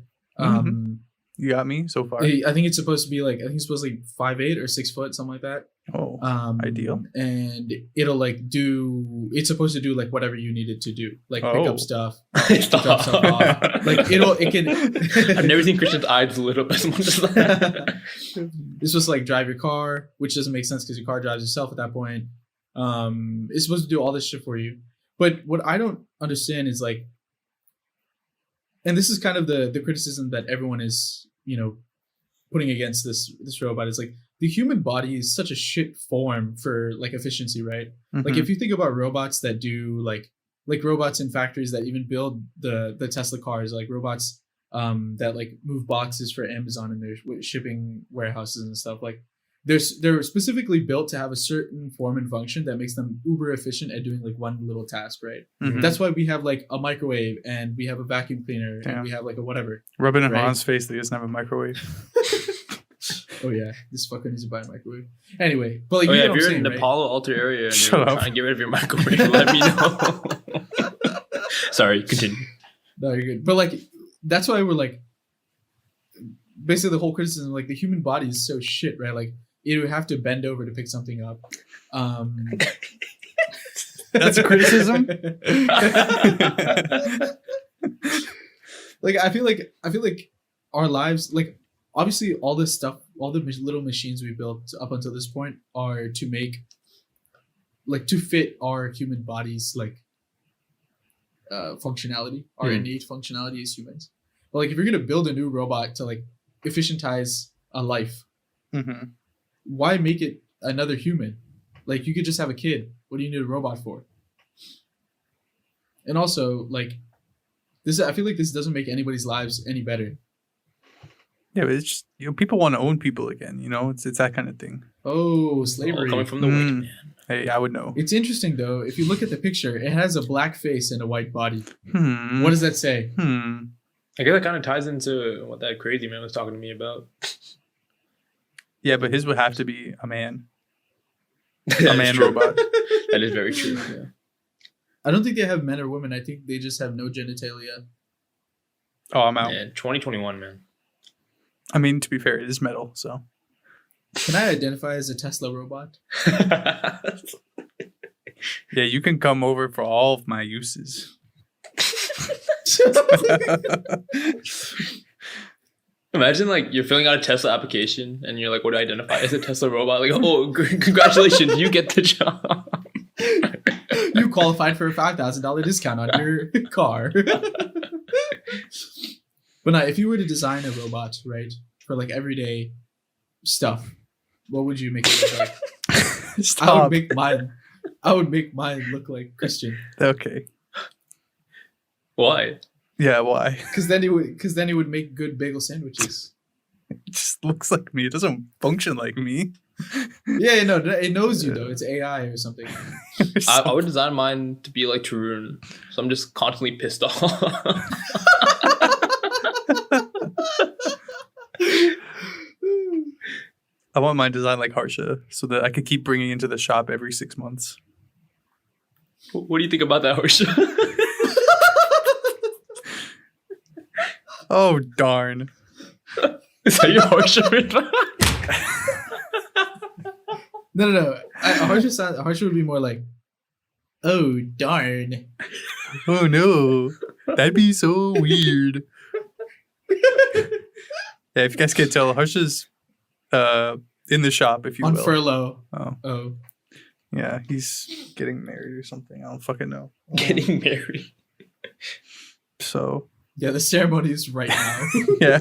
you got me so far. I think it's supposed to be like 5'8" or 6 foot, something like that. Oh, ideal. And it'll it's supposed to do like whatever you need it to do, like pick Oh. up stuff, drop stuff off. Like it can. I've never seen Christian's eyes lit up as much as that. It's supposed to like drive your car, which doesn't make sense because your car drives itself at that point. It's supposed to do all this shit for you. But what I don't understand is like, and this is kind of the criticism that everyone is, putting against this robot, is like the human body is such a shit form for like efficiency, right? Like Mhm. if you think about robots that do like robots in factories that even build the Tesla cars, like robots that like move boxes for Amazon and their shipping warehouses and stuff, like they're specifically built to have a certain form and function that makes them uber efficient at doing like one little task, right? Mhm. That's why we have like a microwave and we have a vacuum cleaner Yeah. and we have like a whatever. rubbing it Right. on his face that he doesn't have a microwave. Oh yeah, this fucker needs to buy a microwave. Anyway, but like Oh you yeah, know if what you're I'm in saying, the right? Palo Alto area and Shut you're up. trying to get rid of your microwave, let me know. Sorry, continue. No, you're good. But like that's why we're like basically the whole criticism, like the human body is so shit, right? Like it would have to bend over to pick something up. That's a criticism? Like I feel like our lives, like obviously all this stuff, all the little machines we built up until this point are to make, like, to fit our human bodies, like functionality, our innate functionality as humans. But like if you're gonna build a new robot to like efficientize a life, Mhm. why make it another human? Like you could just have a kid. What do you need a robot for? And also, like this, I feel like this doesn't make anybody's lives any better. Yeah, but it's just, people want to own people again. It's that kind of thing. Oh, slavery. Coming from the white Mm. man. Hey, I would know. It's interesting though. If you look at the picture, it has a black face and a white body. Hmm. What does that say? I guess that kind of ties into what that crazy man was talking to me about. Yeah, but his would have to be a man. That A is man true. robot. That is very true. Yeah. I don't think they have men or women. I think they just have no genitalia. Oh, I'm out. Man, 2021, man. I mean, to be fair, it is metal, so. Can I identify as a Tesla robot? Yeah, you can come over for all of my uses. Imagine like you're filling out a Tesla application and you're like, what do I identify as a Tesla robot? Like, oh, congratulations, you get the job. You qualified for a $5,000 discount on your car. But now, if you were to design a robot, right, for like everyday stuff, what would you make it look like? Stop. I would make mine look like Christian. Okay. Why? Yeah, why? Because then he would make good bagel sandwiches. It just looks like me. It doesn't function like me. Yeah, no, it knows you though. It's AI or something. I would design mine to be like Tarun, so I'm just constantly pissed off. I want mine designed like Harsha so that I could keep bringing into the shop every 6 months. What do you think about that, Harsha? Oh, darn. Is that your Harsha riff? No. Harsha would be more like, oh darn. Oh, no. That'd be so weird. Yeah, if you guys can't tell, Harsha's in the shop, if you On will. furlough. Oh. Yeah, he's getting married or something. I don't fucking know. Getting married. So, Yeah, the ceremony is right now. yeah,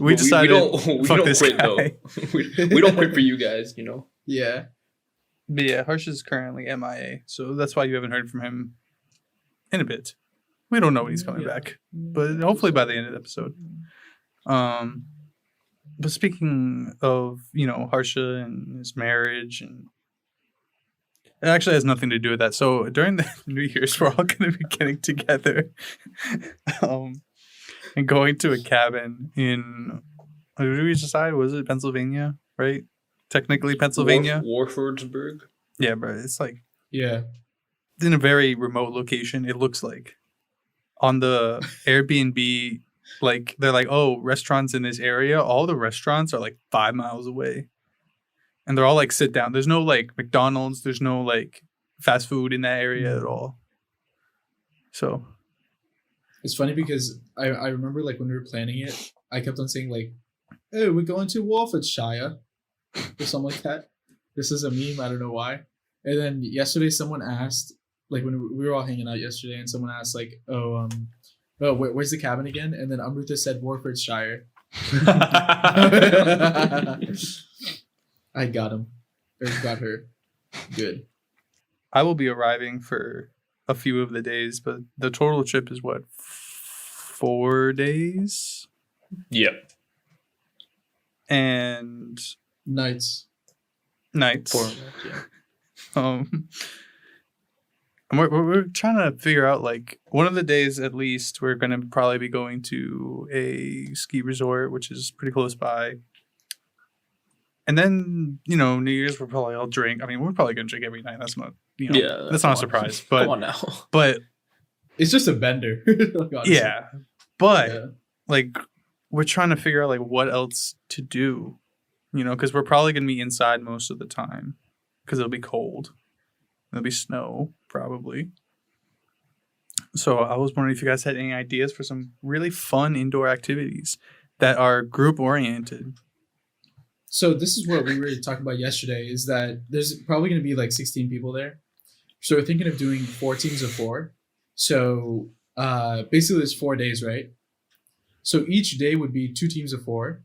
we decided we fuck don't this quit guy. though. we don't quit for you guys, you know. Yeah. But yeah, Harsh is currently MIA, so that's why you haven't heard from him in a bit. We don't know when he's coming back, but hopefully by the end of the episode. But speaking of, Harsha and his marriage, and it actually has nothing to do with that. So during the New Year's, we're all going to be getting together and going to a cabin in, what did we decide? Was it Pennsylvania, right? Technically Pennsylvania. Warfordsburg. Yeah, but it's like Yeah. in a very remote location. It looks like on the Airbnb, like they're like, oh, restaurants in this area. All the restaurants are like 5 miles away, and they're all like sit down. There's no like McDonald's. There's no like fast food in that area at all. So It's funny because I remember like when we were planning it, I kept on saying like, "Hey, we're going to Warfordshire," or something like that. This is a meme. I don't know why. And then yesterday, someone asked, like when we were all hanging out yesterday, and someone asked like, where's the cabin again?" And then Amrita said Warfordshire. I got him. Or got her. Good. I will be arriving for a few of the days, but the total trip is what, 4 days? Yep. And Nights. nights. 4 months, yeah. And we're trying to figure out like one of the days at least we're going to probably be going to a ski resort, which is pretty close by. And then, New Year's we're probably all drink. I mean, we're probably going to drink every night. That's not, Yeah, that's not a surprise. But come on now. but It's just a bender. Like, honestly. yeah, but Yeah. like we're trying to figure out like what else to do, because we're probably going to be inside most of the time because it'll be cold. There'll be snow, probably. So I was wondering if you guys had any ideas for some really fun indoor activities that are group oriented. So this is what we were talking about yesterday, is that there's probably going to be like 16 people there. So we're thinking of doing 4 teams of 4. So basically there's 4 days, right? So each day would be 2 teams of 4.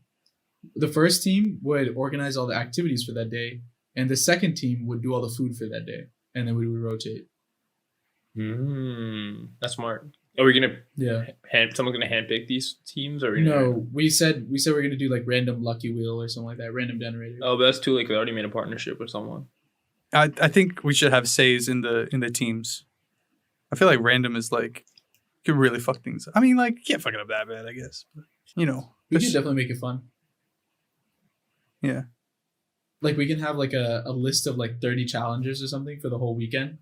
The first team would organize all the activities for that day, and the second team would do all the food for that day, and then we would rotate. That's smart. Are we gonna Yeah. someone's gonna handpick these teams, or No, we said we're gonna do like random lucky wheel or something like that, random generator. Oh, but that's too late. They already made a partnership with someone. I think we should have says in the teams. I feel like random is like could really fuck things up. I mean, like you can't fuck it up that bad, I guess. But, We can definitely make it fun. Yeah. Like we can have like a list of like 30 challengers or something for the whole weekend,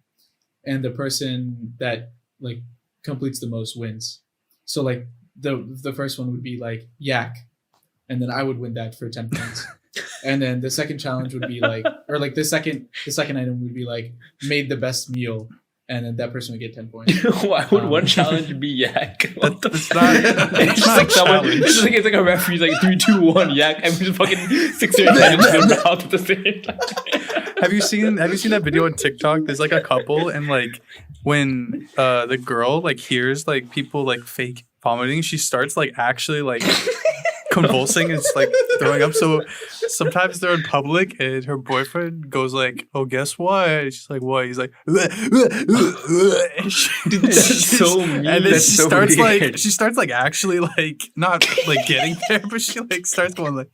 and the person that like completes the most wins. So like the first one would be like yak, and then I would win that for 10 points. And then the second challenge would be like, or like the second item would be like made the best meal, and then that person would get 10 points. Why would one challenge be yak? It's not. It's just like someone. It's just like a referee's like 3, 2, 1 yak, and we just fucking 6 or 10 into their mouth at the same time. Have you seen that video on TikTok? There's like a couple, and like when the girl like hears like people like fake vomiting, she starts like actually like convulsing and like throwing up. So sometimes they're in public and her boyfriend goes like, "Oh, guess what?" And she's like, "What?" He's like, and Dude, that's so mean. and then That's she so starts weird. like she starts like actually like not like getting there, but she like starts going like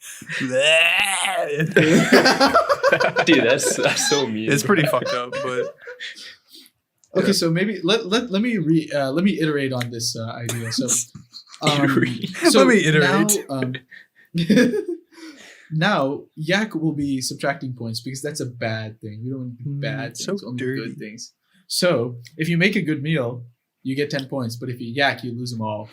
Dude, that's so mean. it's pretty fucked up, but Okay, so maybe let me iterate on this idea. So, Let me iterate. Now, yak will be subtracting points because that's a bad thing. We don't do bad so things, only dirty. good things. So, if you make a good meal, you get 10 points. But if you yak, you lose them all.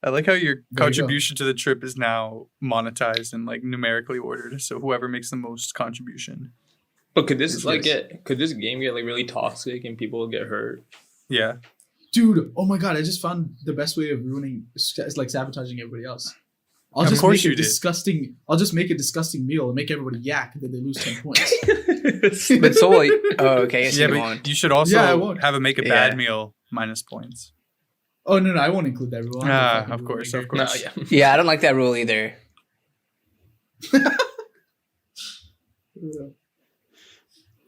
I like how your There you go. contribution to the trip is now monetized and like numerically ordered. So whoever makes the most contribution. But could this Yes, like yes. could this game get like really toxic and people get hurt? Yeah. Dude, oh my god, I just found the best way of ruining is like sabotaging everybody else. I'll Of just course make you a did. disgusting I'll just make a disgusting meal and make everybody yak and then they lose 10 points. But so like, oh, okay. I see Yeah, you but want. you should also Yeah, I won't. have a make a bad Yeah. meal minus points. Oh no, I won't include that rule. I'm gonna fucking Of ruin course, it. of course. No, yeah. Yeah, I don't like that rule either.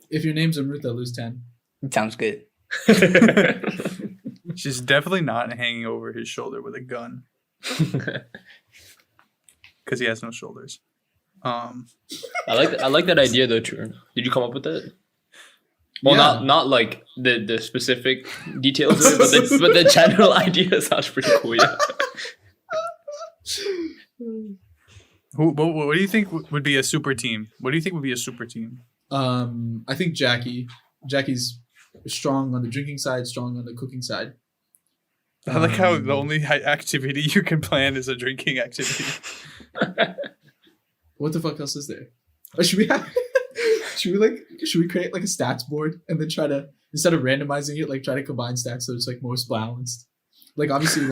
If your name's Amrita, lose 10. It sounds good. She's definitely not hanging over his shoulder with a gun because he has no shoulders. I like that idea though, True. Did you come up with that? Well, Yeah. not like the specific details of it, but the general idea sounds pretty cool. Yeah. What do you think would be a super team? What do you think would be a super team? I think Jackie's strong on the drinking side, strong on the cooking side. I like how the only activity you can plan is a drinking activity. What the fuck else is there? Or should we create like a stats board and then try to, instead of randomizing it, like try to combine stats so it's like most balanced? Like obviously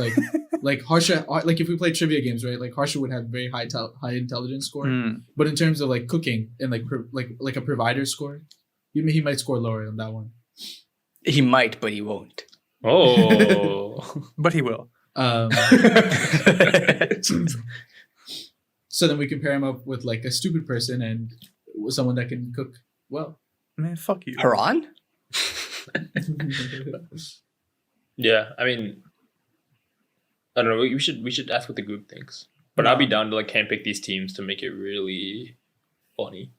like Harsha, like if we play trivia games, right? Like Harsha would have very high intelligence score, but in terms of like cooking and like a provider score, he might score lower on that one. He might, but he won't. Oh. But he will. So then we can pair him up with like a stupid person and someone that can cook well. Man, fuck you. Haran? Yeah, I mean, I don't know. We should ask what the group thinks. But I'll be down to like handpick these teams to make it really funny.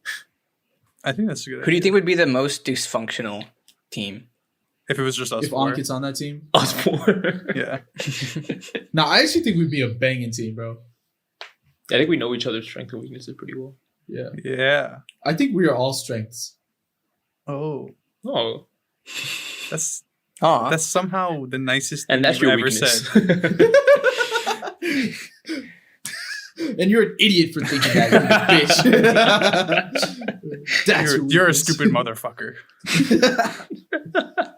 I think that's a good Who do you think would be the most dysfunctional team? If it was just us If four. Ankit's on that team, Us four. Yeah. no, I actually think we'd be a banging team, bro. I think we know each other's strengths and weaknesses pretty well. Yeah, Yeah. I think we are all strengths. Oh. Oh, That's Aw. somehow the nicest thing and that's you've your ever weakness. said. And you're an idiot for thinking that, you bitch. That's your You're a weakness. stupid motherfucker.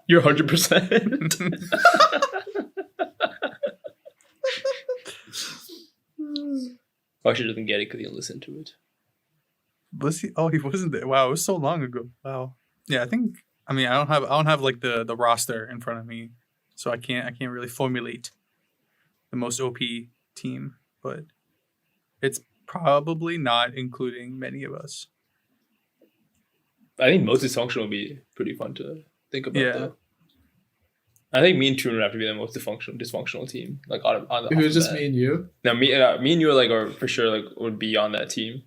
You're 100%. Actually, doesn't get it because he didn't listen to it. Was he? Oh, he wasn't there. Wow, it was so long ago. Wow. Yeah, I think. I mean, I don't have like the roster in front of me, so I can't really formulate the most OP team. But it's probably not including many of us. I think most dysfunctional would be pretty fun to think about. Yeah. Though. I think me and True would have to be the most dysfunctional team. Like on If it was just me and you, No, me and you are for sure would be on that team.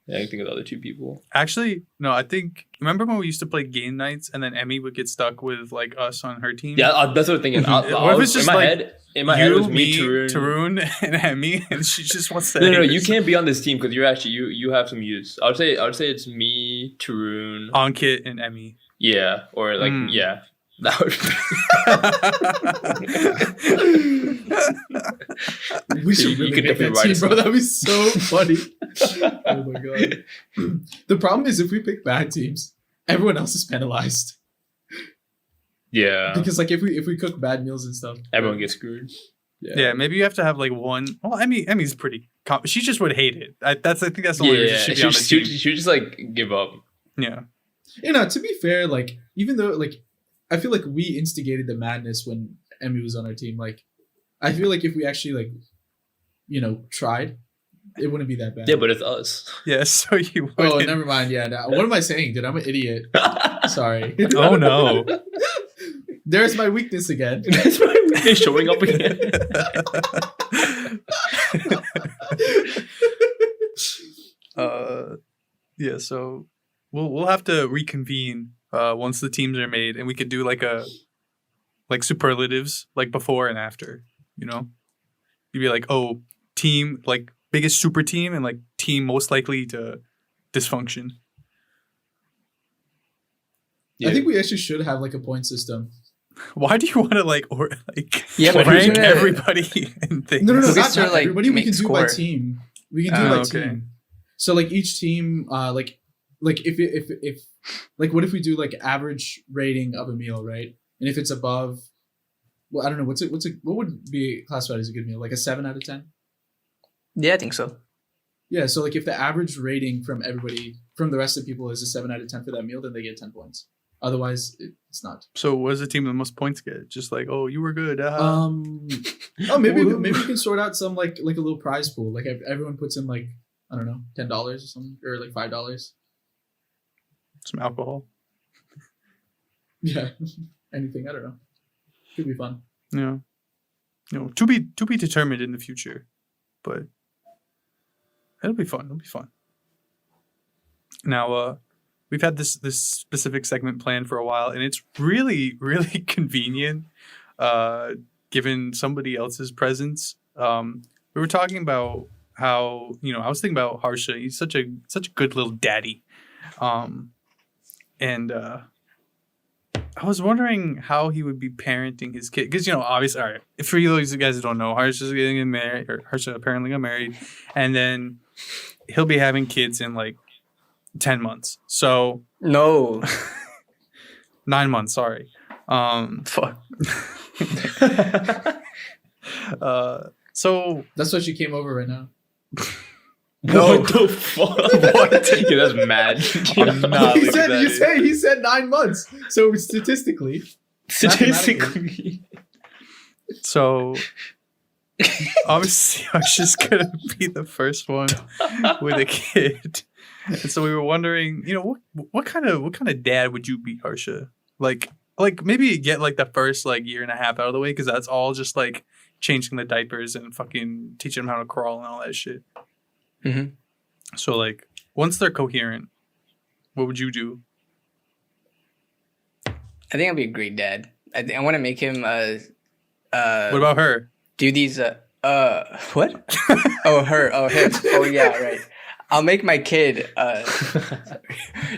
I don't think of the other two people. Actually, no. I think remember when we used to play game nights, and then Emmy would get stuck with like us on her team. Yeah, that's what I'm thinking. What if it's just in my like head, in my head, it You, was me, Tarun, and Emmy, and she just wants to. No, hang you herself. can't be on this team because you're actually you have some use. I would say it's me, Tarun, Ankit and Emmy. yeah, or like Mm. yeah, That would We should You really could make that definitely write team, bro. a That'd be so funny. Oh my god. The problem is if we pick bad teams, everyone else is penalized. yeah. Because like if we cook bad meals and stuff, Everyone gets screwed. Yeah, maybe you have to have like one. Well, Emmy's pretty. She just would hate it. I think that's the only reason she'd be on the team. She would just like give up. Yeah. You know, to be fair, like even though like I feel like we instigated the madness when Emmy was on our team. Like I feel like if we actually like, you know, tried, it wouldn't be that bad. Yeah, but it's us. Yeah. So you would. Oh, never mind. Yeah. Nah. What am I saying, dude? I'm an idiot. Sorry. Oh no. There's my weakness again. That's why we're showing up again. Yeah. So we'll have to reconvene once the teams are made, and we could do like superlatives, like before and after. You know, you'd be like, oh, team like biggest super team, and like team most likely to dysfunction. I think we actually should have like a point system. Why do you want to like Yeah, but rank who's gonna- everybody and things? No, Who not, gets to, not like, everybody. We make can do by score? team. We can do Oh, by okay. team. So like each team, like if like what if we do like average rating of a meal, right? And if it's above, well, I don't know what would be classified as a good meal? Like a 7 out of 10. Yeah, I think so. Yeah. So like if the average rating from everybody from the rest of the people is a 7 out of 10 for that meal, then they get 10 points. Otherwise, it's not. So what does the team with the most points get? Just like, oh, you were good. Oh, maybe we can sort out some like a little prize pool. Like everyone puts in like I don't know $10 or something or like $5. Some alcohol. Yeah, anything. I don't know. Could be fun. Yeah. To be determined in the future, but it'll be fun. It'll be fun. Now, we've had this specific segment planned for a while, and it's really, really convenient, given somebody else's presence. We were talking about how I was thinking about Harsha. He's such a good little daddy, and I was wondering how he would be parenting his kid because obviously, all right. For you guys who don't know, Harsha's getting married. Or Harsha apparently got married, and then he'll be having kids in like 10 months. So No. 9 months, sorry. Fuck. So That's what you came over right now. No. What the fuck? What? Yeah, that's mad. I'm not he leaving said that in. he said 9 months. So statistically, Statistically. So obviously Harsha's gonna be the first one with a kid. And so we were wondering, what kind of dad would you be, Harsha? Like maybe get like the first like year and a half out of the way, because that's all just like changing the diapers and fucking teaching them how to crawl and all that shit. Mhm. So like once they're coherent, what would you do? I think I'd be a great dad. I want to make him What about her? do these what? Oh, her. Oh, him. Oh, yeah, right. I'll make my kid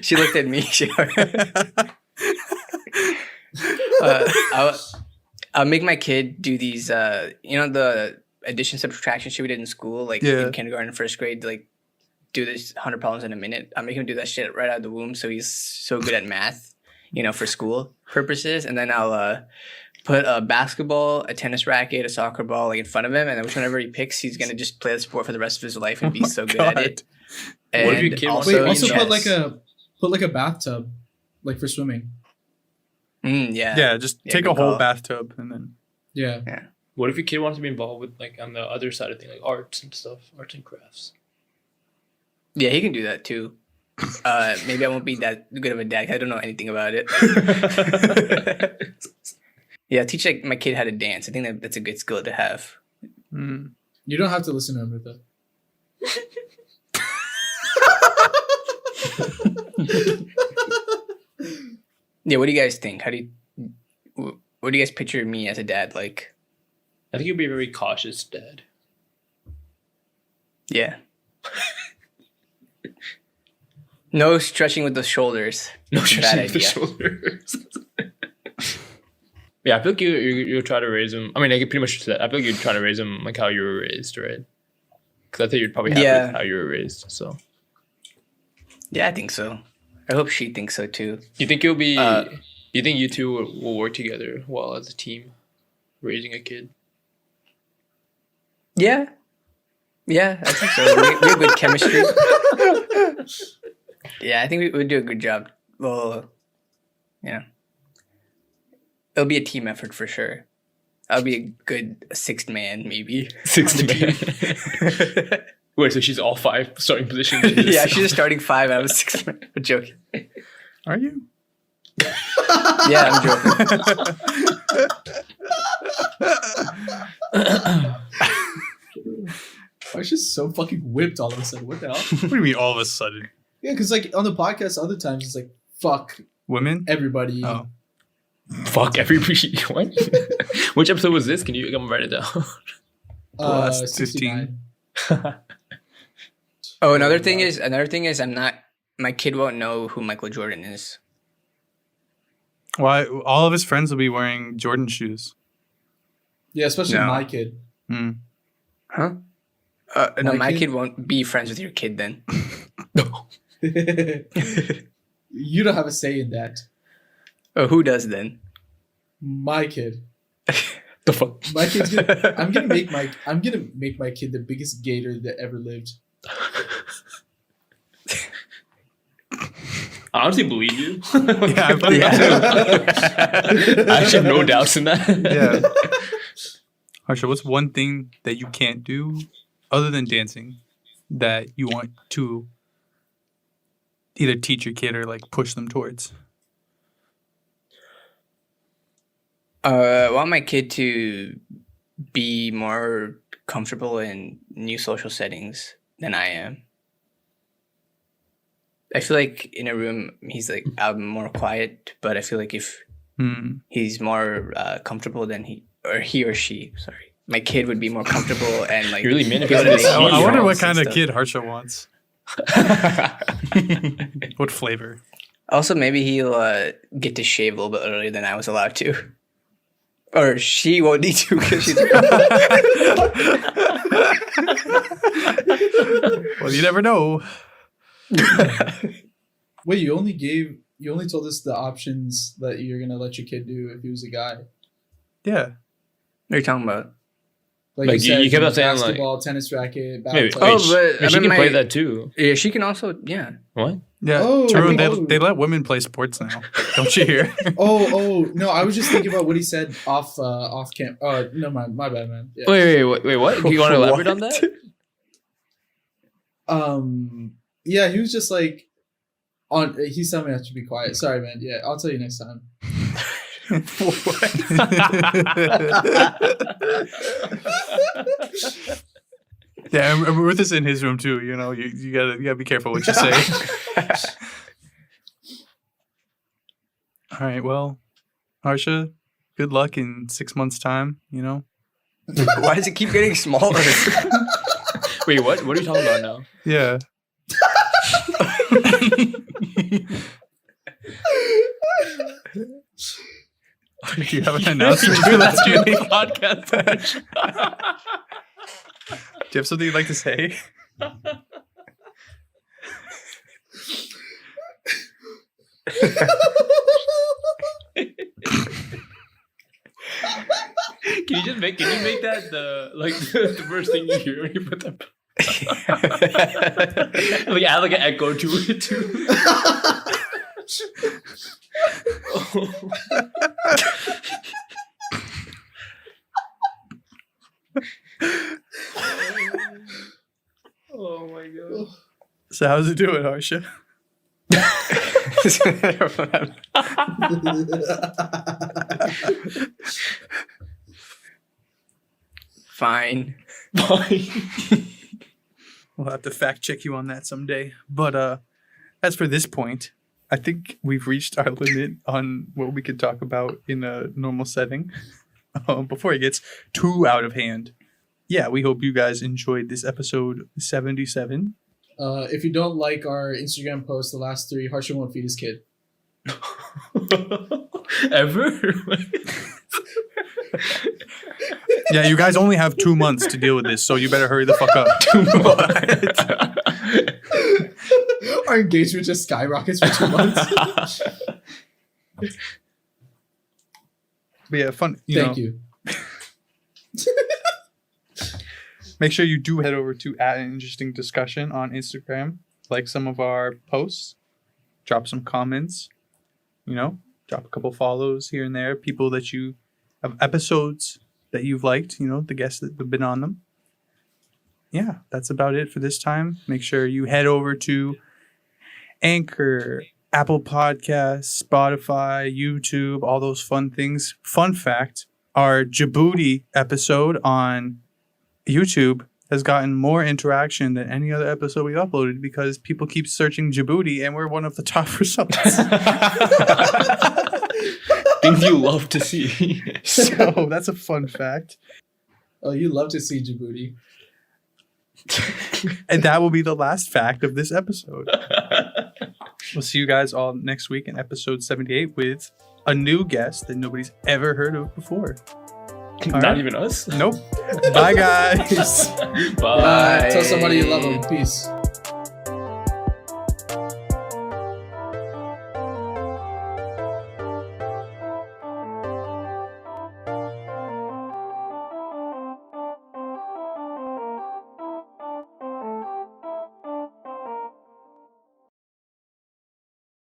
she looked at me. I'll make my kid do these the addition subtraction shit we did in school, like Yeah. in kindergarten and first grade, like do this 100 problems in a minute. I'll make him do that shit right out of the womb so he's so good at math, for school purposes. And then I'll put a basketball, a tennis racket, a soccer ball like in front of him, and then whichever he picks, he's gonna just play the sport for the rest of his life and be so good at it. And What if your kid wants wait. So Also chess. put like a bathtub, like for swimming. Yeah. Yeah, just Yeah, take a good whole call. bathtub and then Yeah. What if your kid wants to be involved with like on the other side of things, like arts and stuff, arts and crafts? Yeah, he can do that too. Maybe I won't be that good of a dad 'cause I don't know anything about it. Yeah, teach like my kid how to dance. I think that's a good skill to have. You don't have to listen to Amrita. Yeah, what do you guys think? What do you guys picture me as a dad like? I think you'll be a very cautious dad. Yeah. No stretching with the shoulders. No That's a bad stretching with the idea. shoulders. Yeah, I feel like you try to raise him. I mean, I could pretty much say that. I feel like you'd try to raise him like how you were raised, right? Because I think you'd probably happy with how you were raised. So Yeah, I think so. I hope she thinks so too. you think you'll be? You think you two will work together well as a team, raising a kid? Yeah. Yeah, I think so. We have good chemistry. Yeah, I think we would do a good job. Well, yeah. It'll be a team effort for sure. I'll be a good sixth man, maybe. Sixth man. Wait, so she's all 5 starting positions? Yeah, she's a starting 5 out of 6 man. I'm joking. Are you? Yeah, I'm joking. I was just so fucking whipped all of a sudden. What the hell? What do you mean all of a sudden? Yeah, because like on the podcast, other times it's like fuck Women? everybody. Oh. Fuck everybody. What? Which episode was this? Can you come write it down? Plus 69. Oh, another thing is my kid won't know who Michael Jordan is. Why? All of his friends will be wearing Jordan shoes. Yeah, especially No. my kid. Hmm. Huh? No, my kid? kid won't be friends with your kid then. No. You don't have a say in that. Oh, who does then? My kid. The fuck? My kid's gonna. I'm gonna make my kid the biggest gator that ever lived. I honestly believe you. Yeah, I believe Yeah. too. I actually have no doubts in that. Yeah. Harsha, what's one thing that you can't do other than dancing that you want to either teach your kid or like push them towards? I want my kid to be more comfortable in new social settings than I am. I feel like in a room he's like I'm more quiet, but I feel like if he's more comfortable than he or she, sorry, my kid would be more comfortable and like. You really be able to manifested make it. I wonder songs what and kind of stuff. kid Harsha wants. What flavor? Also, maybe he'll get to shave a little bit earlier than I was allowed to. Or she won't need to because she's. Well, you never know. Wait, you only told us the options that you're gonna let your kid do if he was a guy. Yeah. What are you talking about? Like, you kept on saying, like- basketball, tennis racket, Wait, badminton. Oh, wait, but she I can mean, play my- that too. Yeah, she can also. Yeah. What? Yeah. Oh, True. oh. They let women play sports now. Don't you hear? Oh, no, I was just thinking about what he said off camp. Oh, no, my bad, man. Yeah. Wait, what? Do you want to elaborate on What? that? Yeah, he was just like he's telling me I have to be quiet. Sorry, man. Yeah, I'll tell you next time. Yeah, and Ruth is in his room too. You know, you gotta be careful what you say. All right, well, Harsha, good luck in 6 months' time. You know. Why does it keep getting smaller? Wait, what? What are you talking about now? Yeah. Do you have an announcement you'd like to make? podcast. Do you have something you'd like to say? Can you make that the first thing you hear when you put that? Like add like an echo to it too. Oh my god. So how's it doing, Harsha? Fine. We'll have to fact check you on that someday. But as for this point, I think we've reached our limit on what we could talk about in a normal setting before it gets too out of hand. Yeah, we hope you guys enjoyed this episode 77. If you don't like our Instagram post, the last 3, Harsha won't feed his kid. Ever? Yeah, you guys only have 2 months to deal with this, so you better hurry the fuck up. Our engagement just skyrockets for 2 months. But yeah, fun. Thank you. Make sure you do head over to @interesting_discussion on Instagram. Like some of our posts. Drop some comments. Drop a couple follows here and there. People that you have episodes that you've liked. The guests that have been on them. Yeah, that's about it for this time. Make sure you head over to Anchor, Apple Podcasts, Spotify, YouTube, all those fun things. Fun fact, our Djibouti episode on YouTube has gotten more interaction than any other episode we uploaded because people keep searching Djibouti and we're one of the top results. Things you love to see. So that's a fun fact. Oh, you love to see Djibouti. And that will be the last fact of this episode. We'll see you guys all next week in episode 78 with a new guest that nobody's ever heard of before. Not even us? Nope. Bye, guys. Bye. Tell somebody you love them. Peace.